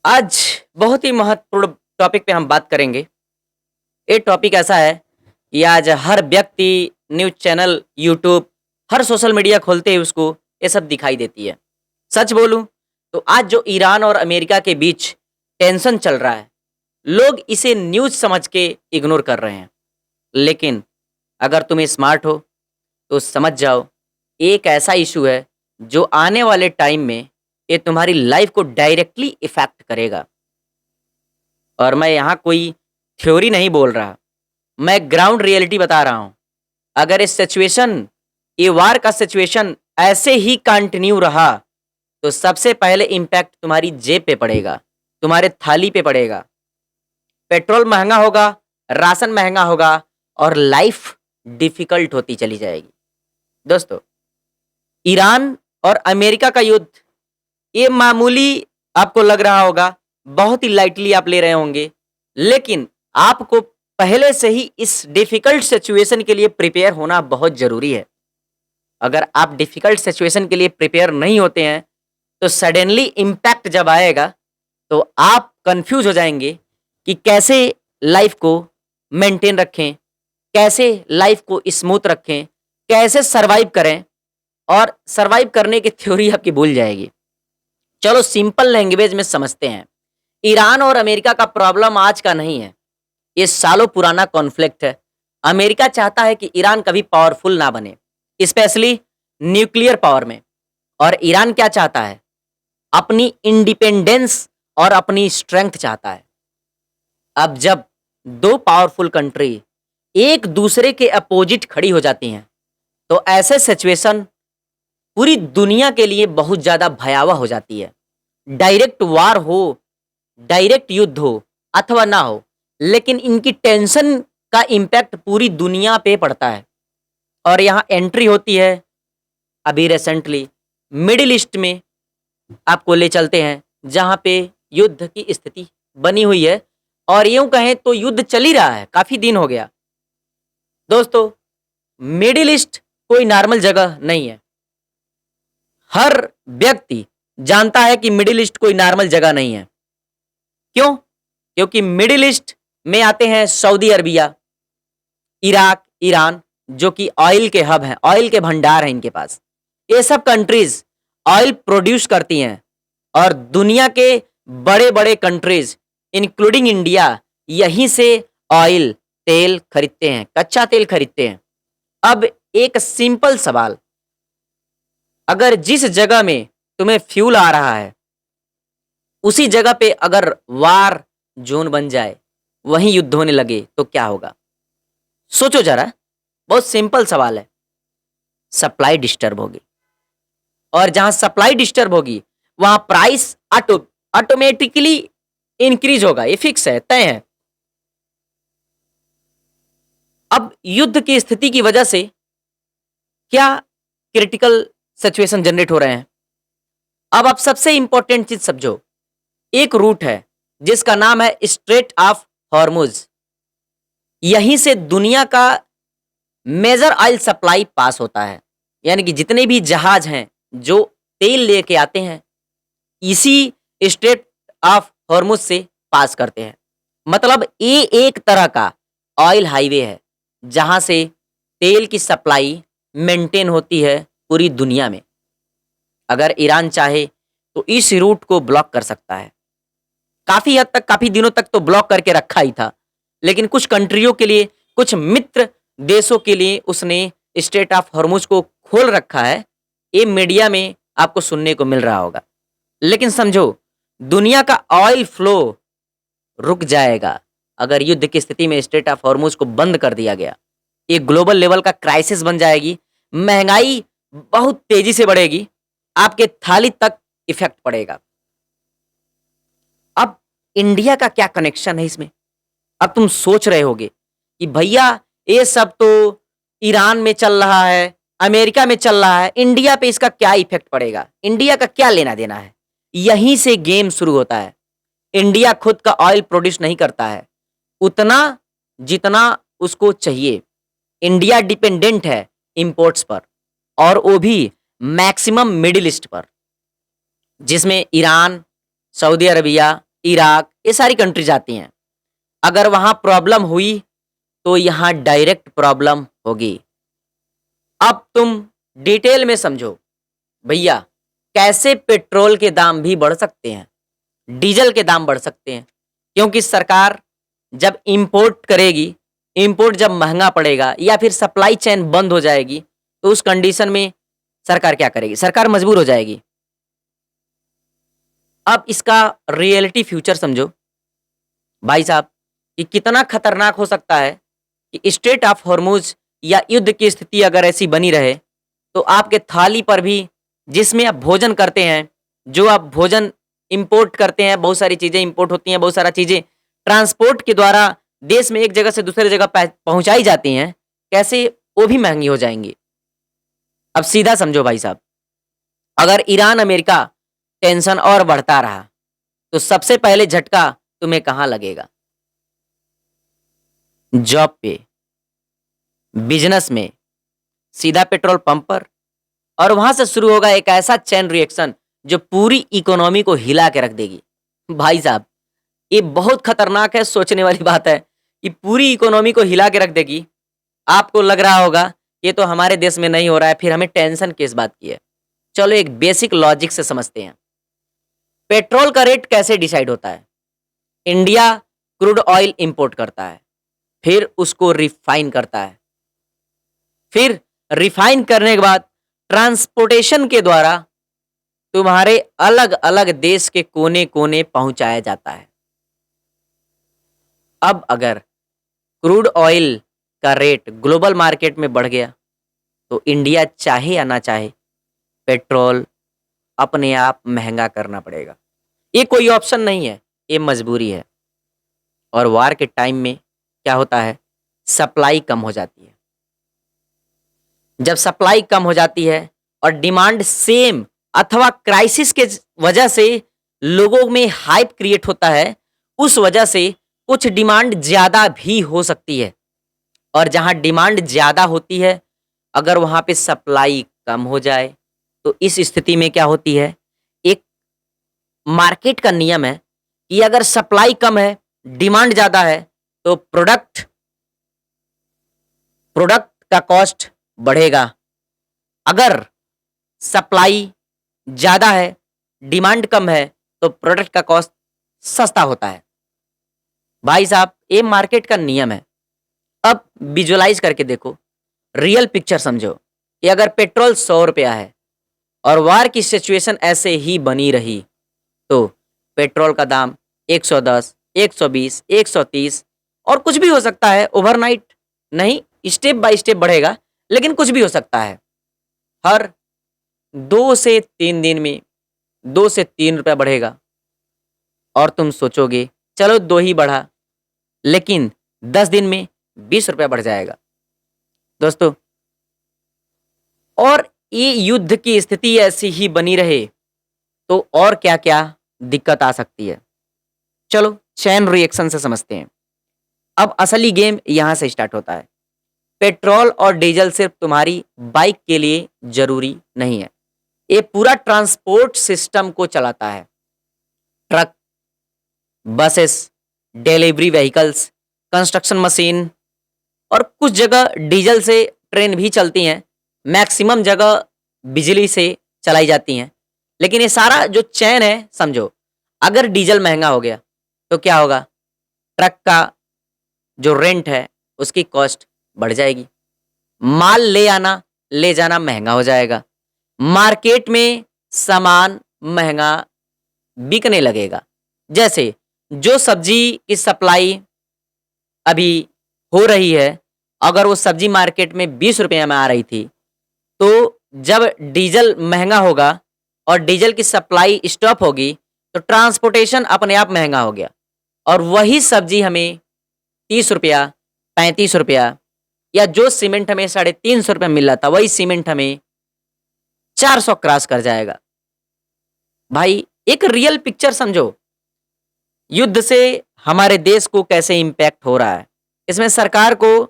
आज बहुत ही महत्वपूर्ण टॉपिक पे हम बात करेंगे। ये टॉपिक ऐसा है कि आज हर व्यक्ति न्यूज़ चैनल, यूट्यूब, हर सोशल मीडिया खोलते ही उसको ये सब दिखाई देती है। सच बोलूं तो आज जो ईरान और अमेरिका के बीच टेंशन चल रहा है, लोग इसे न्यूज़ समझ के इग्नोर कर रहे हैं। लेकिन अगर तुम स्मार्ट हो तो समझ जाओ, एक ऐसा इशू है जो आने वाले टाइम में ये तुम्हारी लाइफ को डायरेक्टली इफेक्ट करेगा। और मैं यहाँ कोई थ्योरी नहीं बोल रहा, मैं ग्राउंड रियलिटी बता रहा हूँ। अगर ये वार का सिचुएशन ऐसे ही कंटिन्यू रहा तो सबसे पहले इम्पैक्ट तुम्हारी जेब पे पड़ेगा, तुम्हारे थाली पे पड़ेगा। पेट्रोल महंगा होगा, राशन महंगा होगा और लाइफ डिफिकल्ट होती चली जाएगी। दोस्तों, ईरान और अमेरिका का युद्ध ये मामूली आपको लग रहा होगा, बहुत ही लाइटली आप ले रहे होंगे, लेकिन आपको पहले से ही इस डिफिकल्ट सिचुएशन के लिए प्रिपेयर होना बहुत ज़रूरी है। अगर आप डिफिकल्ट सिचुएशन के लिए प्रिपेयर नहीं होते हैं तो सडनली इम्पैक्ट जब आएगा तो आप कंफ्यूज हो जाएंगे कि कैसे लाइफ को मेंटेन रखें, कैसे लाइफ को स्मूथ रखें, कैसे सरवाइव करें, और सरवाइव करने की थ्योरी आपकी भूल जाएगी। चलो सिंपल लैंग्वेज में समझते हैं। ईरान और अमेरिका का प्रॉब्लम आज का नहीं है, ये सालों पुराना कॉन्फ्लिक्ट है। अमेरिका चाहता है कि ईरान कभी पावरफुल ना बने, स्पेशली न्यूक्लियर पावर में। और ईरान क्या चाहता है? अपनी इंडिपेंडेंस और अपनी स्ट्रेंथ चाहता है। अब जब दो पावरफुल कंट्री एक दूसरे के अपोजिट खड़ी हो जाती हैं तो ऐसे सिचुएशन पूरी दुनिया के लिए बहुत ज़्यादा भयावह हो जाती है। डायरेक्ट वार हो, डायरेक्ट युद्ध हो अथवा ना हो, लेकिन इनकी टेंशन का इम्पैक्ट पूरी दुनिया पे पड़ता है। और यहाँ एंट्री होती है अभी रिसेंटली मिडिल ईस्ट में, आपको ले चलते हैं जहाँ पे युद्ध की स्थिति बनी हुई है, और यूं कहें तो युद्ध चल ही रहा है, काफ़ी दिन हो गया। दोस्तों, मिडिल ईस्ट कोई नॉर्मल जगह नहीं है। हर व्यक्ति जानता है कि मिडिल ईस्ट कोई नॉर्मल जगह नहीं है। क्यों? क्योंकि मिडिल ईस्ट में आते हैं सऊदी अरबिया, इराक, ईरान, जो कि ऑयल के हब हैं, ऑयल के भंडार हैं इनके पास। ये सब कंट्रीज ऑयल प्रोड्यूस करती हैं और दुनिया के बड़े-बड़े कंट्रीज इंक्लूडिंग इंडिया यहीं से ऑयल, तेल खरीदते हैं, कच्चा तेल खरीदते हैं। अब एक सिंपल सवाल, अगर जिस जगह में तुम्हें फ्यूल आ रहा है उसी जगह पे अगर वार जोन बन जाए, वहीं युद्ध होने लगे तो क्या होगा? सोचो जरा, बहुत सिंपल सवाल है। सप्लाई डिस्टर्ब होगी, और जहां सप्लाई डिस्टर्ब होगी वहां प्राइस ऑटोमेटिकली इंक्रीज होगा, ये फिक्स है, तय है। अब युद्ध की स्थिति की वजह से क्या क्रिटिकल सिचुएशन जनरेट हो रहे हैं। अब आप सबसे इंपॉर्टेंट चीज समझो, एक रूट है जिसका नाम है स्ट्रेट ऑफ हॉर्मुज। यहीं से दुनिया का मेजर ऑयल सप्लाई पास होता है, यानी कि जितने भी जहाज हैं जो तेल लेके आते हैं इसी स्ट्रेट ऑफ हॉर्मुज से पास करते हैं। मतलब ये एक तरह का ऑयल हाईवे है जहां से तेल की सप्लाई मेंटेन होती है पूरी दुनिया में। अगर ईरान चाहे तो इस रूट को ब्लॉक कर सकता है। काफी हद तक, काफी दिनों तक तो ब्लॉक करके रखा ही था, लेकिन कुछ कंट्रियों के लिए, कुछ मित्र देशों के लिए उसने स्ट्रेट ऑफ हॉर्मुज को खोल रखा है। ये मीडिया में आपको सुनने को मिल रहा होगा। लेकिन समझो, दुनिया का ऑयल फ्लो रुक जाएगा अगर युद्ध की स्थिति में स्ट्रेट ऑफ हॉर्मुज को बंद कर दिया गया। ये ग्लोबल लेवल का क्राइसिस बन जाएगी, महंगाई बहुत तेजी से बढ़ेगी, आपके थाली तक इफेक्ट पड़ेगा। अब इंडिया का क्या कनेक्शन है इसमें? अब तुम सोच रहे होगे कि भैया ये सब तो ईरान में चल रहा है, अमेरिका में चल रहा है, इंडिया पे इसका क्या इफेक्ट पड़ेगा, इंडिया का क्या लेना देना है? यहीं से गेम शुरू होता है। इंडिया खुद का ऑयल प्रोड्यूस नहीं करता है उतना जितना उसको चाहिए। इंडिया डिपेंडेंट है इंपोर्ट्स पर, और वो भी मैक्सिमम मिडिल ईस्ट पर, जिसमें ईरान, सऊदी अरबिया, इराक, ये सारी कंट्रीज आती हैं। अगर वहां प्रॉब्लम हुई तो यहां डायरेक्ट प्रॉब्लम होगी। अब तुम डिटेल में समझो भैया, कैसे पेट्रोल के दाम भी बढ़ सकते हैं, डीजल के दाम बढ़ सकते हैं, क्योंकि सरकार जब इंपोर्ट करेगी, इंपोर्ट जब महंगा पड़ेगा या फिर सप्लाई चेन बंद हो जाएगी, तो उस कंडीशन में सरकार क्या करेगी? सरकार मजबूर हो जाएगी। अब इसका रियलिटी फ्यूचर समझो भाई साहब, कि कितना खतरनाक हो सकता है कि स्ट्रेट ऑफ हॉर्मुज या युद्ध की स्थिति अगर ऐसी बनी रहे तो आपके थाली पर भी, जिसमें आप भोजन करते हैं, जो आप भोजन इंपोर्ट करते हैं, बहुत सारी चीजें इंपोर्ट होती हैं, बहुत सारा चीजें ट्रांसपोर्ट के द्वारा देश में एक जगह से दूसरे जगह पहुंचाई जाती हैं, कैसे वो भी महंगी हो जाएंगी। अब सीधा समझो भाई साहब, अगर ईरान अमेरिका टेंशन और बढ़ता रहा तो सबसे पहले झटका तुम्हें कहां लगेगा? जॉब पे, बिजनेस में, सीधा पेट्रोल पंप पर, और वहां से शुरू होगा एक ऐसा चेन रिएक्शन जो पूरी इकोनॉमी को हिला के रख देगी। भाई साहब, ये बहुत खतरनाक है, सोचने वाली बात है कि पूरी इकोनॉमी को हिला के रख देगी। आपको लग रहा होगा ये तो हमारे देश में नहीं हो रहा है, फिर हमें टेंशन किस बात की है? चलो एक बेसिक लॉजिक से समझते हैं। पेट्रोल का रेट कैसे डिसाइड होता है? इंडिया क्रूड ऑयल इंपोर्ट करता है, फिर उसको रिफाइन करता है, फिर रिफाइन करने के बाद ट्रांसपोर्टेशन के द्वारा तुम्हारे अलग अलग देश के कोने कोने पहुंचाया जाता है। अब अगर क्रूड ऑयल का रेट ग्लोबल मार्केट में बढ़ गया तो इंडिया चाहे या ना चाहे पेट्रोल अपने आप महंगा करना पड़ेगा। ये कोई ऑप्शन नहीं है, ये मजबूरी है। और वार के टाइम में क्या होता है? सप्लाई कम हो जाती है। जब सप्लाई कम हो जाती है और डिमांड सेम अथवा क्राइसिस के वजह से लोगों में हाइप क्रिएट होता है, उस वजह से कुछ डिमांड ज्यादा भी हो सकती है। और जहां डिमांड ज्यादा होती है, अगर वहां पे सप्लाई कम हो जाए तो इस स्थिति में क्या होती है? एक मार्केट का नियम है कि अगर सप्लाई कम है, डिमांड ज्यादा है, तो प्रोडक्ट का कॉस्ट बढ़ेगा। अगर सप्लाई ज्यादा है, डिमांड कम है, तो प्रोडक्ट का कॉस्ट सस्ता होता है। भाई साहब, ये मार्केट का नियम है। अब विजुअलाइज करके देखो, रियल पिक्चर समझो कि अगर पेट्रोल 100 रुपया है और वार की सिचुएशन ऐसे ही बनी रही तो पेट्रोल का दाम 110, 120, 130 और कुछ भी हो सकता है। ओवरनाइट नहीं, स्टेप बाय स्टेप बढ़ेगा, लेकिन कुछ भी हो सकता है। हर 2 से 3 दिन में 2 से 3 रुपया बढ़ेगा। और तुम सोचोगे चलो 2 ही बढ़ा, लेकिन 10 दिन में 20 रुपया बढ़ जाएगा दोस्तों। और ये युद्ध की स्थिति ऐसी ही बनी रहे तो और क्या-क्या दिक्कत आ सकती है। चलो चेन रिएक्शन से समझते हैं। अब असली गेम यहाँ से स्टार्ट होता है। पेट्रोल और डीजल सिर्फ तुम्हारी बाइक के लिए ज़रूरी नहीं है। ये पूरा ट्रांसपोर्ट सिस्टम को चलाता है। Truck, buses, delivery vehicles, construction machine और कुछ जगह डीजल से ट्रेन भी चलती हैं। मैक्सिमम जगह बिजली से चलाई जाती हैं। लेकिन ये सारा जो चेन है समझो, अगर डीजल महँगा हो गया तो क्या होगा? ट्रक का जो रेंट है उसकी कॉस्ट बढ़ जाएगी। माल ले आना, ले जाना महँगा हो जाएगा। मार्केट में सामान महँगा बिकने लगेगा। जैसे जो सब्जी की सप्लाई अभी हो रही है, अगर वो सब्जी मार्केट में 20 रुपये में आ रही थी, तो जब डीजल महँगा होगा और डीजल की सप्लाई स्टॉप होगी, तो ट्रांसपोर्टेशन अपने आप महँगा हो गया और वही सब्जी हमें 30 रुपया, 35 रुपया या जो सीमेंट हमें 350 रुपये मिल रहा था, वही सीमेंट हमें 400 क्रॉस कर जाएगा। भाई एक रियल पिक्चर समझो, युद्ध से हमारे देश को कैसे इम्पैक्ट हो रहा है। इसमें सरकार को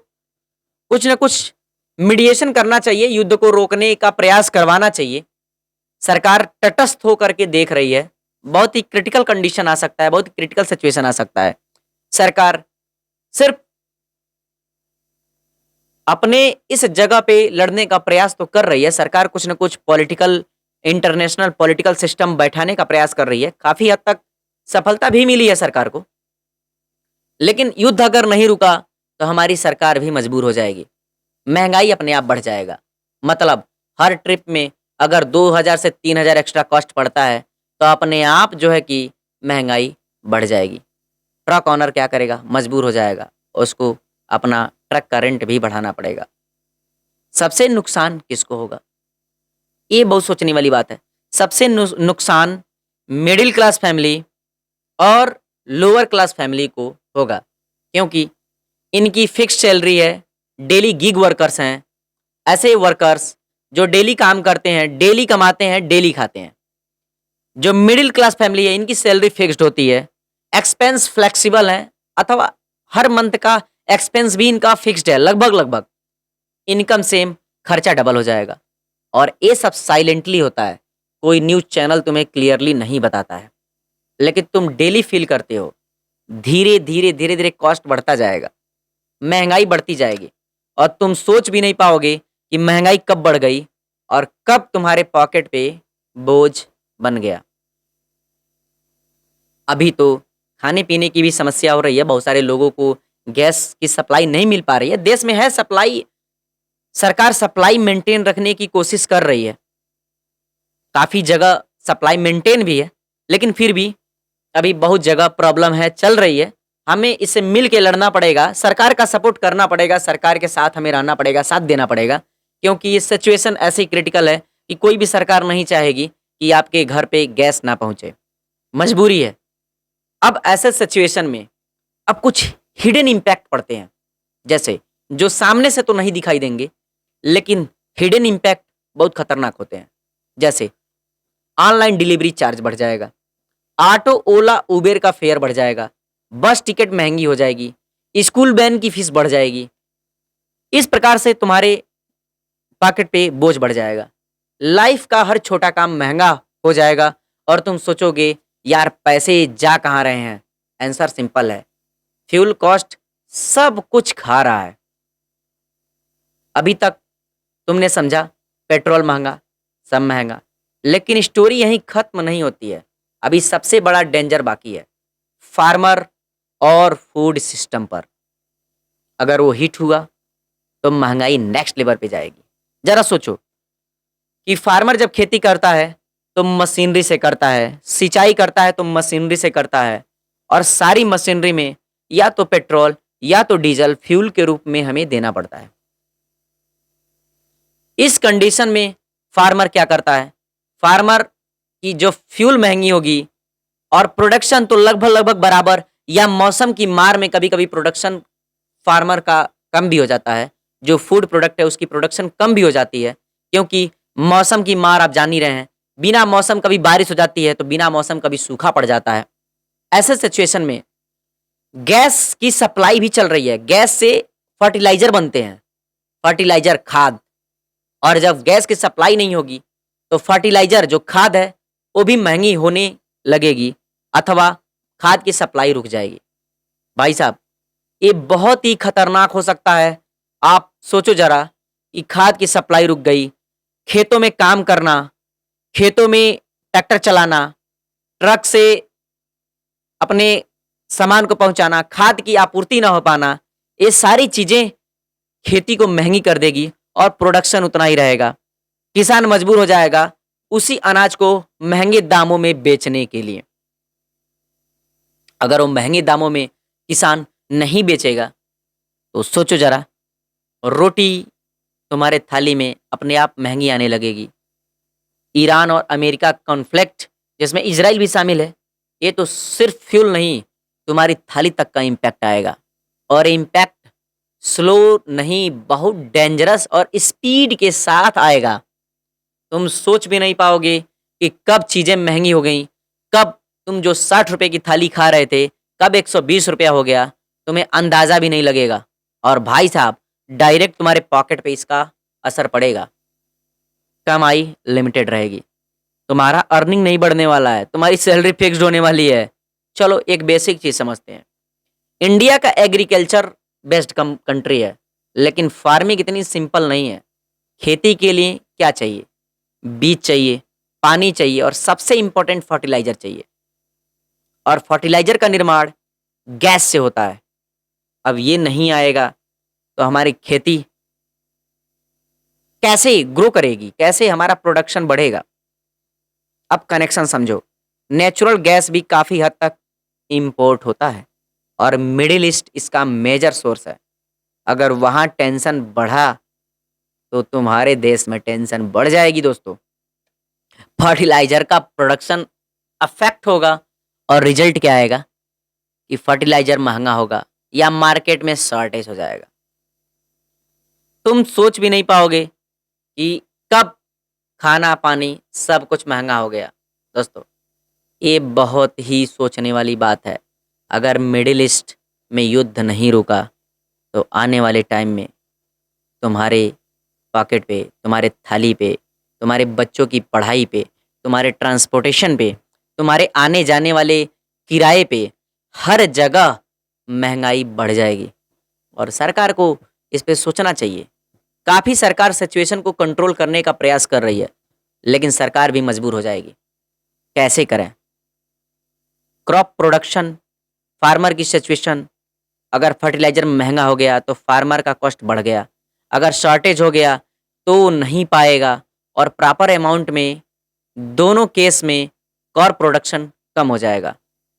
कुछ न कुछ मीडिएशन करना चाहिए, युद्ध को रोकने का प्रयास करवाना चाहिए। सरकार तटस्थ होकर के देख रही है। बहुत ही क्रिटिकल कंडीशन आ सकता है, बहुत ही क्रिटिकल सिचुएशन आ सकता है। सरकार सिर्फ अपने इस जगह पे लड़ने का प्रयास तो कर रही है। सरकार कुछ न कुछ पॉलिटिकल इंटरनेशनल पॉलिटिकल सिस्टम बैठाने का प्रयास कर रही है। काफ़ी हद तक सफलता भी मिली है सरकार को। लेकिन युद्ध अगर नहीं रुका तो हमारी सरकार भी मजबूर हो जाएगी। महँगाई अपने आप बढ़ जाएगा। मतलब हर ट्रिप में अगर 2000 से 3000 एक्स्ट्रा कॉस्ट पड़ता है तो अपने आप जो है कि महँगाई बढ़ जाएगी। ट्रक ओनर क्या करेगा? मजबूर हो जाएगा। उसको अपना ट्रक का रेंट भी बढ़ाना पड़ेगा। सबसे नुकसान किसको होगा? ये बहुत सोचने वाली बात है। सबसे नुकसान मिडिल क्लास फैमिली और लोअर क्लास फैमिली को होगा, क्योंकि इनकी फिक्स सैलरी है, डेली गिग वर्कर्स हैं। ऐसे वर्कर्स जो डेली काम करते हैं, डेली कमाते हैं, डेली खाते हैं। जो मिडिल क्लास फैमिली है, इनकी सैलरी फिक्स्ड होती है, एक्सपेंस फ्लेक्सिबल है अथवा हर मंथ का एक्सपेंस भी इनका फिक्स्ड है लगभग। इनकम सेम, खर्चा डबल हो जाएगा। और ये सब साइलेंटली होता है। कोई न्यूज़ चैनल तुम्हें क्लियरली नहीं बताता है, लेकिन तुम डेली फील करते हो। धीरे-धीरे कॉस्ट बढ़ता जाएगा, महँगाई बढ़ती जाएगी और तुम सोच भी नहीं पाओगे कि महँगाई कब बढ़ गई और कब तुम्हारे पॉकेट पे बोझ बन गया। अभी तो खाने-पीने की भी समस्या हो रही है। बहुत सारे लोगों को गैस की सप्लाई नहीं मिल पा रही है। देश में है सप्लाई, सरकार सप्लाई मेंटेन रखने की कोशिश कर रही है। काफ़ी जगह सप्लाई मेंटेन भी है, लेकिन फिर भी अभी बहुत जगह प्रॉब्लम है, चल रही है। हमें इससे मिल के लड़ना पड़ेगा, सरकार का सपोर्ट करना पड़ेगा, सरकार के साथ हमें रहना पड़ेगा, साथ देना पड़ेगा, क्योंकि ये सिचुएशन ऐसी क्रिटिकल है कि कोई भी सरकार नहीं चाहेगी कि आपके घर पे गैस ना पहुँचे। मजबूरी है। अब ऐसे सिचुएशन में अब कुछ हिडन इम्पैक्ट पड़ते हैं, जैसे जो सामने से तो नहीं दिखाई देंगे, लेकिन हिडन इम्पैक्ट बहुत खतरनाक होते हैं। जैसे ऑनलाइन डिलीवरी चार्ज बढ़ जाएगा, ऑटो, ओला, उबेर का फेयर बढ़ जाएगा, बस टिकट महंगी हो जाएगी, स्कूल वैन की फीस बढ़ जाएगी। इस प्रकार से तुम्हारे पॉकेट पे बोझ बढ़ जाएगा। लाइफ का हर छोटा काम महंगा हो जाएगा और तुम सोचोगे यार पैसे जा कहाँ रहे हैं? आंसर सिंपल है, फ्यूल कॉस्ट सब कुछ खा रहा है। अभी तक तुमने समझा पेट्रोल महंगा, सब महंगा, लेकिन स्टोरी यहीं खत्म नहीं होती है। अभी सबसे बड़ा डेंजर बाकी है, फार्मर और फूड सिस्टम पर। अगर वो हिट हुआ तो महंगाई नेक्स्ट लेवल पे जाएगी। जरा सोचो कि फार्मर जब खेती करता है तो मशीनरी से करता है, सिंचाई करता है तो मशीनरी से करता है, और सारी मशीनरी में या तो पेट्रोल या तो डीजल फ्यूल के रूप में हमें देना पड़ता है। इस कंडीशन में फार्मर क्या करता है? फार्मर की जो फ्यूल महंगी होगी और प्रोडक्शन तो लगभग बराबर, या मौसम की मार में कभी-कभी प्रोडक्शन फार्मर का कम भी हो जाता है। जो फूड प्रोडक्ट है उसकी प्रोडक्शन कम भी हो जाती है, क्योंकि मौसम की मार आप जान ही रहे हैं। बिना मौसम कभी बारिश हो जाती है तो बिना मौसम कभी सूखा पड़ जाता है। ऐसे सिचुएशन में गैस की सप्लाई भी चल रही है। गैस से फर्टिलाइजर बनते हैं, फर्टिलाइजर खाद। और जब गैस की सप्लाई नहीं होगी तो फर्टिलाइजर जो खाद है वो भी महंगी होने लगेगी अथवा खाद की सप्लाई रुक जाएगी। भाई साहब, ये बहुत ही खतरनाक हो सकता है। आप सोचो जरा कि खाद की सप्लाई रुक गई, खेतों में काम करना, खेतों में ट्रैक्टर चलाना, ट्रक से अपने सामान को पहुंचाना, खाद की आपूर्ति ना हो पाना, ये सारी चीजें खेती को महंगी कर देगी और प्रोडक्शन उतना ही रहेगा। किसान मजबूर हो जाएगा उसी अनाज को महंगे दामों में बेचने के लिए। अगर वो महंगे दामों में किसान नहीं बेचेगा तो सोचो जरा, रोटी तुम्हारे थाली में अपने आप महंगी आने लगेगी। ईरान और अमेरिका कॉन्फ्लिक्ट जिसमें इजराइल भी शामिल है, ये तो सिर्फ फ्यूल नहीं, तुम्हारी थाली तक का इम्पैक्ट आएगा। और इम्पैक्ट स्लो नहीं, बहुत डेंजरस और स्पीड के साथ आएगा। तुम सोच भी नहीं पाओगे कि कब चीज़ें महंगी हो गई, कब तुम जो 60 रुपए की थाली खा रहे थे कब 120 रुपया हो गया, तुम्हें अंदाज़ा भी नहीं लगेगा। और भाई साहब, डायरेक्ट तुम्हारे पॉकेट पे इसका असर पड़ेगा। कमाई लिमिटेड रहेगी, तुम्हारा अर्निंग नहीं बढ़ने वाला है, तुम्हारी सैलरी फिक्स्ड होने वाली है। चलो एक बेसिक चीज़ समझते हैं। इंडिया का एग्रीकल्चर बेस्ड कंट्री है, लेकिन फार्मिंग इतनी सिंपल नहीं है। खेती के लिए क्या चाहिए? बीज चाहिए, पानी चाहिए और सबसे इंपॉर्टेंट फर्टिलाइजर चाहिए। और फर्टिलाइजर का निर्माण गैस से होता है। अब ये नहीं आएगा तो हमारी खेती कैसे ग्रो करेगी, कैसे हमारा प्रोडक्शन बढ़ेगा? अब कनेक्शन समझो। नेचुरल गैस भी काफ़ी हद तक इंपोर्ट होता है और मिडिल ईस्ट इसका मेजर सोर्स है। अगर वहाँ टेंशन बढ़ा तो तुम्हारे देश में टेंशन बढ़ जाएगी दोस्तों। फर्टिलाइजर का प्रोडक्शन अफेक्ट होगा और रिजल्ट क्या आएगा कि फर्टिलाइजर महंगा होगा या मार्केट में शॉर्टेज हो जाएगा। तुम सोच भी नहीं पाओगे कि कब खाना पानी सब कुछ महंगा हो गया। दोस्तों, ये बहुत ही सोचने वाली बात है। अगर मिडिल ईस्ट में युद्ध नहीं रुका तो आने वाले टाइम में तुम्हारे पॉकेट पे, तुम्हारे थाली पे, तुम्हारे बच्चों की पढ़ाई पे, तुम्हारे ट्रांसपोर्टेशन पे, तुम्हारे आने जाने वाले किराए पे, हर जगह महंगाई बढ़ जाएगी। और सरकार को इस पे सोचना चाहिए। काफ़ी सरकार सिचुएशन को कंट्रोल करने का प्रयास कर रही है, लेकिन सरकार भी मजबूर हो जाएगी। कैसे करें? क्रॉप प्रोडक्शन, फार्मर की सिचुएशन। अगर फर्टिलाइजर महंगा हो गया तो फार्मर का कॉस्ट बढ़ गया। अगर शॉर्टेज हो गया तो नहीं पाएगा और प्रॉपर अमाउंट में दोनों केस में क्रॉप प्रोडक्शन कम हो जाएगा।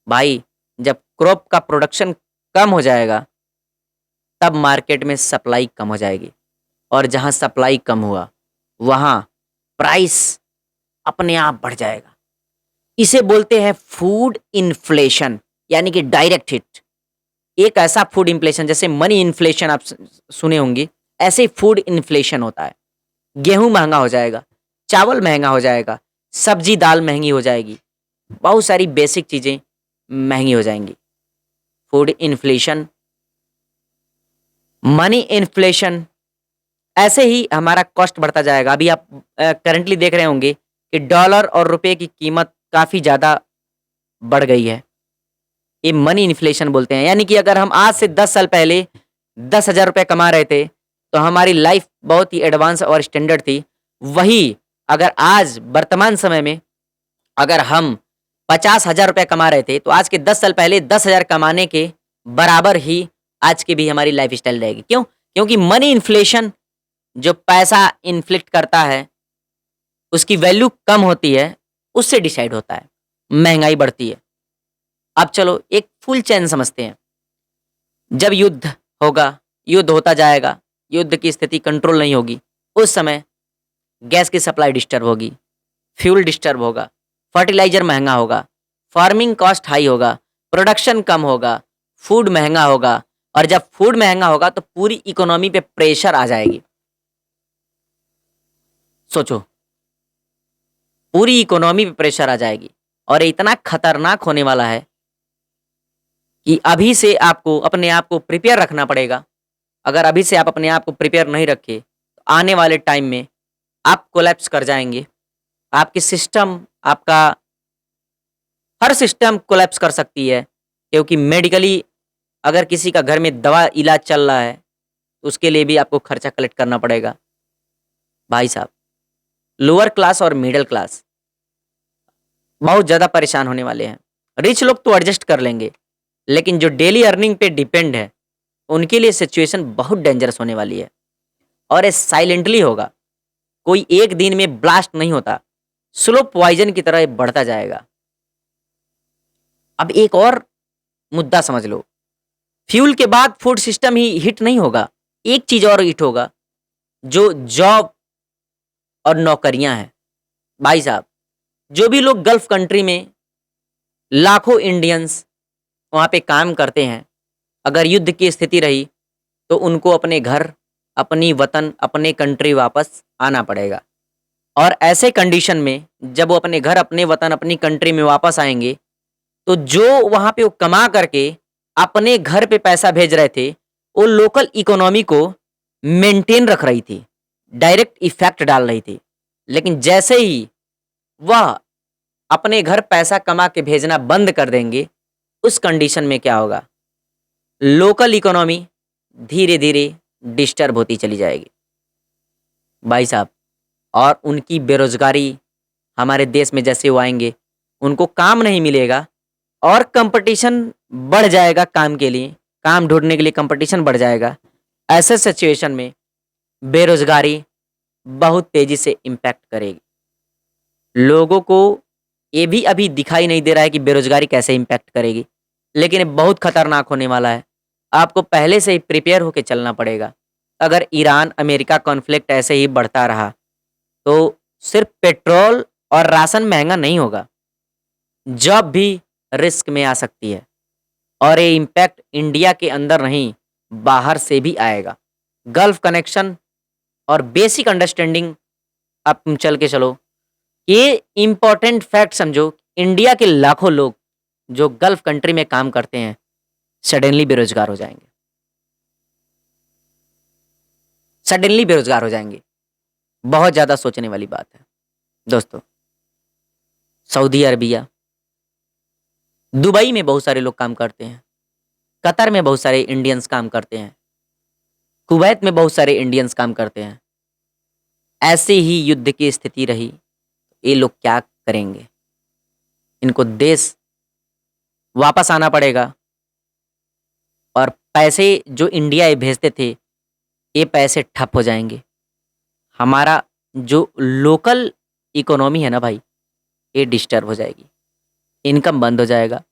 भाई, जब क्रॉप का प्रोडक्शन कम हो जाएगा तब मार्केट में सप्लाई कम हो जाएगी और जहाँ सप्लाई कम हुआ वहाँ प्राइस अपने आप बढ़ जाएगा। इसे बोलते हैं फूड इन्फ्लेशन, यानी कि डायरेक्ट हिट। एक ऐसा फूड इन्फ्लेशन, जैसे मनी इन्फ्लेशन आप सुने होंगे, ऐसे फूड इन्फ्लेशन होता है। गेहूं महंगा हो जाएगा, चावल महंगा हो जाएगा, सब्जी दाल महंगी हो जाएगी, बहुत सारी बेसिक चीज़ें महंगी हो जाएंगी। फूड इन्फ्लेशन, मनी इन्फ्लेशन, ऐसे ही हमारा कॉस्ट बढ़ता जाएगा। अभी आप करंटली देख रहे होंगे कि डॉलर और रुपए की कीमत काफ़ी ज़्यादा बढ़ गई है। ये मनी इन्फ्लेशन बोलते हैं। यानी कि अगर हम आज से 10 साल पहले 10,000 रुपये कमा रहे थे तो हमारी लाइफ बहुत ही एडवांस और स्टैंडर्ड थी। वही अगर आज वर्तमान समय में अगर हम 50,000 रुपये कमा रहे थे तो आज के 10 साल पहले 10,000 कमाने के बराबर ही आज की भी हमारी लाइफ स्टाइल रहेगी। क्यों? क्योंकि मनी इन्फ्लेशन, जो पैसा इन्फ्लिक्ट करता है उसकी वैल्यू कम होती है, उससे डिसाइड होता है, महंगाई बढ़ती है। अब चलो एक फुल चेन समझते हैं। जब युद्ध होगा, युद्ध होता जाएगा, युद्ध की स्थिति कंट्रोल नहीं होगी, उस समय गैस की सप्लाई डिस्टर्ब होगी, फ्यूल डिस्टर्ब होगा, फर्टिलाइजर महंगा होगा, फार्मिंग कॉस्ट हाई होगा, प्रोडक्शन कम होगा, फूड महंगा होगा। और जब फूड महंगा होगा तो पूरी इकोनॉमी पे प्रेशर आ जाएगी। सोचो, पूरी इकोनॉमी पे प्रेशर आ जाएगी और ये इतना खतरनाक होने वाला है कि अभी से आपको अपने आप को प्रिपेयर रखना पड़ेगा। अगर अभी से आप अपने आप को प्रिपेयर नहीं रखे, तो आने वाले टाइम में आप कोलैप्स कर जाएँगे। आपकी सिस्टम, आपका हर सिस्टम कोलैप्स कर सकती है, क्योंकि मेडिकली अगर किसी का घर में दवा इलाज चल रहा है, तो उसके लिए भी आपको खर्चा कलेक्ट करना पड़ेगा। भाई साहब, लोअर क्लास और मिडल क्लास बहुत ज़्यादा परेशान होने वाले हैं। रिच लोग तो एडजस्ट कर लेंगे, लेकिन जो डेली अर्निंग पे डिपेंड है, उनके लिए सिचुएशन बहुत डेंजरस होने वाली है और ये साइलेंटली होगा। कोई एक दिन में ब्लास्ट नहीं होता, स्लो पॉइजन की तरह ये बढ़ता जाएगा। अब एक और मुद्दा समझ लो, फ्यूल के बाद फूड सिस्टम ही हिट नहीं होगा, एक चीज़ और हिट होगा, जो जॉब और नौकरियां हैं। भाई साहब, जो भी लोग गल्फ कंट्री में लाखों इंडियंस वहाँ पे काम करते हैं, अगर युद्ध की स्थिति रही तो उनको अपने घर, अपनी वतन, अपने कंट्री वापस आना पड़ेगा। और ऐसे कंडीशन में जब वो अपने घर, अपने वतन, अपनी कंट्री में वापस आएंगे, तो जो वहाँ पे वो कमा करके अपने घर पे पैसा भेज रहे थे, वो लोकल इकोनॉमी को मेंटेन रख रही थी, डायरेक्ट इफेक्ट डाल रही थी। लेकिन जैसे ही वह अपने घर पैसा कमा के भेजना बंद कर देंगे, उस कंडीशन में क्या होगा? लोकल इकोनॉमी धीरे-धीरे डिस्टर्ब होती चली जाएगी। भाई साहब, और उनकी बेरोज़गारी हमारे देश में जैसे वो आएँगे, उनको काम नहीं मिलेगा और कंपटीशन बढ़ जाएगा काम के लिए, काम ढूँढने के लिए कंपटीशन बढ़ जाएगा। ऐसे सिचुएशन में बेरोज़गारी बहुत तेज़ी से इम्पैक्ट करेगी। लोगों को ये भी अभी दिखाई नहीं दे रहा है कि बेरोज़गारी कैसे इम्पैक्ट करेगी, लेकिन ये बहुत खतरनाक होने वाला है। आपको पहले से ही प्रिपेयर होके चलना पड़ेगा। अगर ईरान अमेरिका कॉन्फ्लिक्ट ऐसे ही बढ़ता रहा, तो सिर्फ पेट्रोल और राशन महँगा नहीं होगा, जॉब भी रिस्क में आ सकती है और ये इम्पैक्ट इंडिया के अंदर नहीं, बाहर से भी आएगा। गल्फ कनेक्शन और बेसिक अंडरस्टैंडिंग आप तुम चल के चलो, ये इम्पोर्टेंट फैक्ट समझो, इंडिया के लाखों लोग जो गल्फ कंट्री में काम करते हैं, सडनली बेरोज़गार हो जाएँगे। सडनली बेरोज़गार हो जाएँगे। बहुत ज़्यादा सोचने वाली बात है। दोस्तों, सऊदी अरबिया, दुबई में बहुत सारे लोग काम करते हैं, कतर में बहुत सारे इंडियंस काम करते हैं, कुवैत में बहुत सारे इंडियंस काम करते हैं। ऐसे ही युद्ध की स्थिति रही, ये लोग क्या करेंगे? इनको देश वापस आना पड़ेगा और पैसे जो इंडिया ये भेजते थे, ये पैसे ठप हो जाएँगे। हमारा जो लोकल इकोनॉमी है ना भाई, ये डिस्टर्ब हो जाएगी, इनकम बंद हो जाएगा,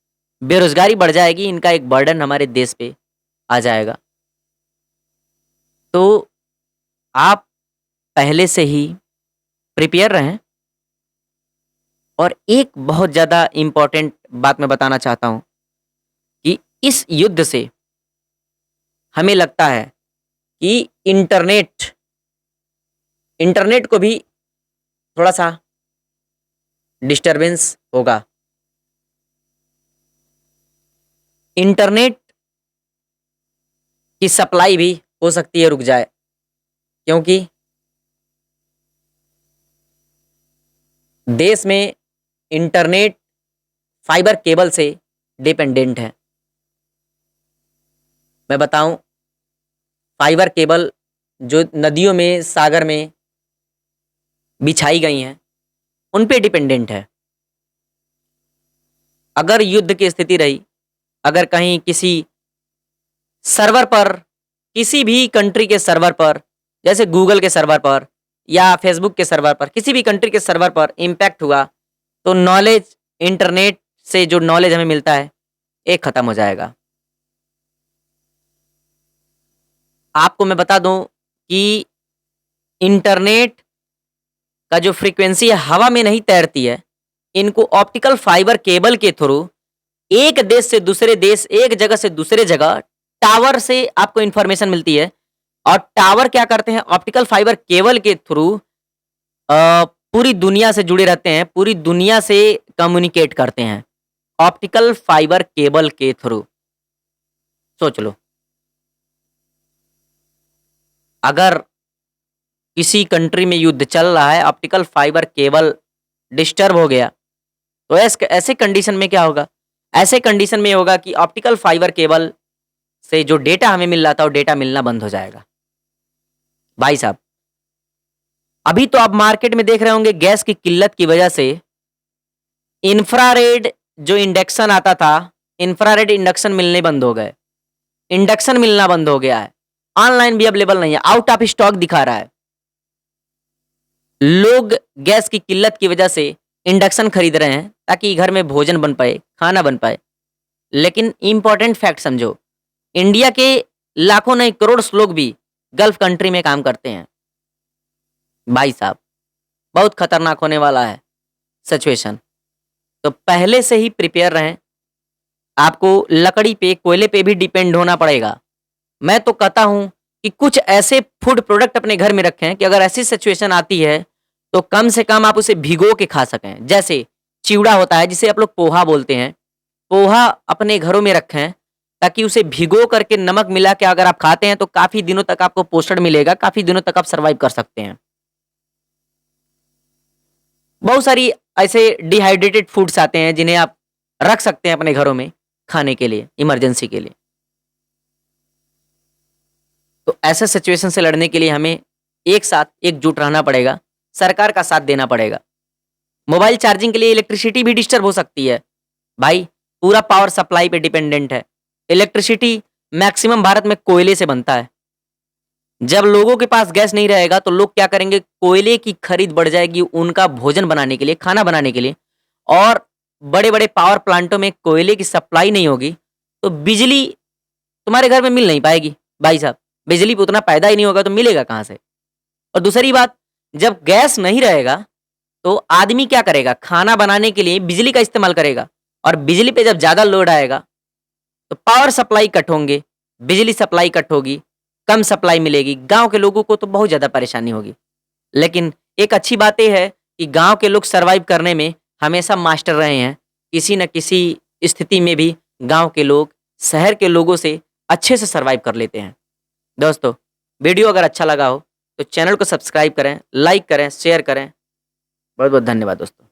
बेरोज़गारी बढ़ जाएगी, इनका एक बर्डन हमारे देश पे आ जाएगा। तो आप पहले से ही प्रिपेयर रहें। और एक बहुत ज़्यादा इम्पोर्टेंट बात मैं बताना चाहता हूँ कि इस युद्ध से हमें लगता है कि इंटरनेट इंटरनेट को भी थोड़ा-सा डिस्टर्बेंस होगा। इंटरनेट की सप्लाई भी हो सकती है रुक जाए, क्योंकि देश में इंटरनेट फाइबर केबल से डिपेंडेंट है। मैं बताऊं, फाइबर केबल जो नदियों में, सागर में बिछाई गई हैं, उन पे डिपेंडेंट है। अगर युद्ध की स्थिति रही, अगर कहीं किसी सर्वर पर, किसी भी कंट्री के सर्वर पर, जैसे गूगल के सर्वर पर या फेसबुक के सर्वर पर, किसी भी कंट्री के सर्वर पर इम्पैक्ट हुआ, तो नॉलेज, इंटरनेट से जो नॉलेज हमें मिलता है, ये खत्म हो जाएगा। आपको मैं बता दूं कि इंटरनेट का जो फ्रीक्वेंसी है, हवा में नहीं तैरती है। इनको ऑप्टिकल फाइबर केबल के थ्रू एक देश से दूसरे देश, एक जगह से दूसरे जगह टावर से आपको इन्फॉर्मेशन मिलती है। और टावर क्या करते हैं, ऑप्टिकल फाइबर केबल के थ्रू पूरी दुनिया से जुड़े रहते हैं, पूरी दुनिया से कम्युनिकेट करते हैं ऑप्टिकल फाइबर केबल के थ्रू। सोच लो, अगर किसी कंट्री में युद्ध चल रहा है, ऑप्टिकल फाइबर केबल डिस्टर्ब हो गया, तो ऐसे कंडीशन में क्या होगा? ऐसे कंडीशन में होगा कि ऑप्टिकल फाइबर केबल से जो डेटा हमें मिल रहा था, वो डेटा मिलना बंद हो जाएगा। भाई साहब, अभी तो आप मार्केट में देख रहे होंगे, गैस की किल्लत की वजह से इंफ्रारेड जो इंडक्शन आता था, इंफ्रारेड इंडक्शन मिलने बंद हो गए, इंडक्शन मिलना बंद हो गया है, ऑनलाइन भी अवेलेबल नहीं है, आउट ऑफ स्टॉक दिखा रहा है। लोग गैस की किल्लत की वजह से इंडक्शन खरीद रहे हैं ताकि घर में भोजन बन पाए, खाना बन पाए। लेकिन इंपॉर्टेंट फैक्ट समझो, इंडिया के लाखों नहीं करोड़ लोग भी गल्फ कंट्री में काम करते हैं। भाई साहब, बहुत खतरनाक होने वाला है सिचुएशन। तो पहले से ही प्रिपेयर रहें। आपको लकड़ी पे, कोयले पे भी डिपेंड होना पड़ेगा। मैं तो कहता हूं कि कुछ ऐसे फूड प्रोडक्ट अपने घर में रखें कि अगर ऐसी सिचुएशन आती है तो कम से कम आप उसे भिगो के खा सकें। जैसे चिवड़ा होता है, जिसे आप लोग पोहा बोलते हैं, पोहा अपने घरों में रखें ताकि उसे भिगो करके नमक मिला के अगर आप खाते हैं तो काफी दिनों तक आपको पोषण मिलेगा, काफी दिनों तक आप सर्वाइव कर सकते हैं। बहुत सारी ऐसे डिहाइड्रेटेड फूड्स आते हैं जिन्हें आप रख सकते हैं अपने घरों में खाने के लिए, इमरजेंसी के लिए। तो ऐसे सिचुएशन से लड़ने के लिए हमें एक साथ एकजुट रहना पड़ेगा, सरकार का साथ देना पड़ेगा। मोबाइल चार्जिंग के लिए इलेक्ट्रिसिटी भी डिस्टर्ब हो सकती है। भाई, पूरा पावर सप्लाई पे डिपेंडेंट है। इलेक्ट्रिसिटी मैक्सिमम भारत में कोयले से बनता है। जब लोगों के पास गैस नहीं रहेगा तो लोग क्या करेंगे? कोयले की खरीद बढ़ जाएगी उनका भोजन बनाने के लिए, खाना बनाने के लिए। और बड़े-बड़े पावर प्लांटों में कोयले की सप्लाई नहीं होगी तो बिजली तुम्हारे घर में मिल नहीं पाएगी। भाई साहब, बिजली पे उतना पैदा ही नहीं होगा तो मिलेगा कहाँ से? और दूसरी बात, जब गैस नहीं रहेगा तो आदमी क्या करेगा? खाना बनाने के लिए बिजली का इस्तेमाल करेगा। और बिजली पे जब ज़्यादा लोड आएगा तो पावर सप्लाई कट होंगे, बिजली सप्लाई कट होगी, कम सप्लाई मिलेगी। गाँव के लोगों को तो बहुत ज़्यादा परेशानी होगी। लेकिन एक अच्छी बात ये है कि गाँव के लोग सर्वाइव करने में हमेशा मास्टर रहे हैं। किसी न किसी स्थिति में भी गाँव के लोग शहर के लोगों से अच्छे से सर्वाइव कर लेते हैं। दोस्तों, वीडियो अगर अच्छा लगा हो तो चैनल को सब्सक्राइब करें, लाइक करें, शेयर करें। बहुत बहुत धन्यवाद दोस्तों।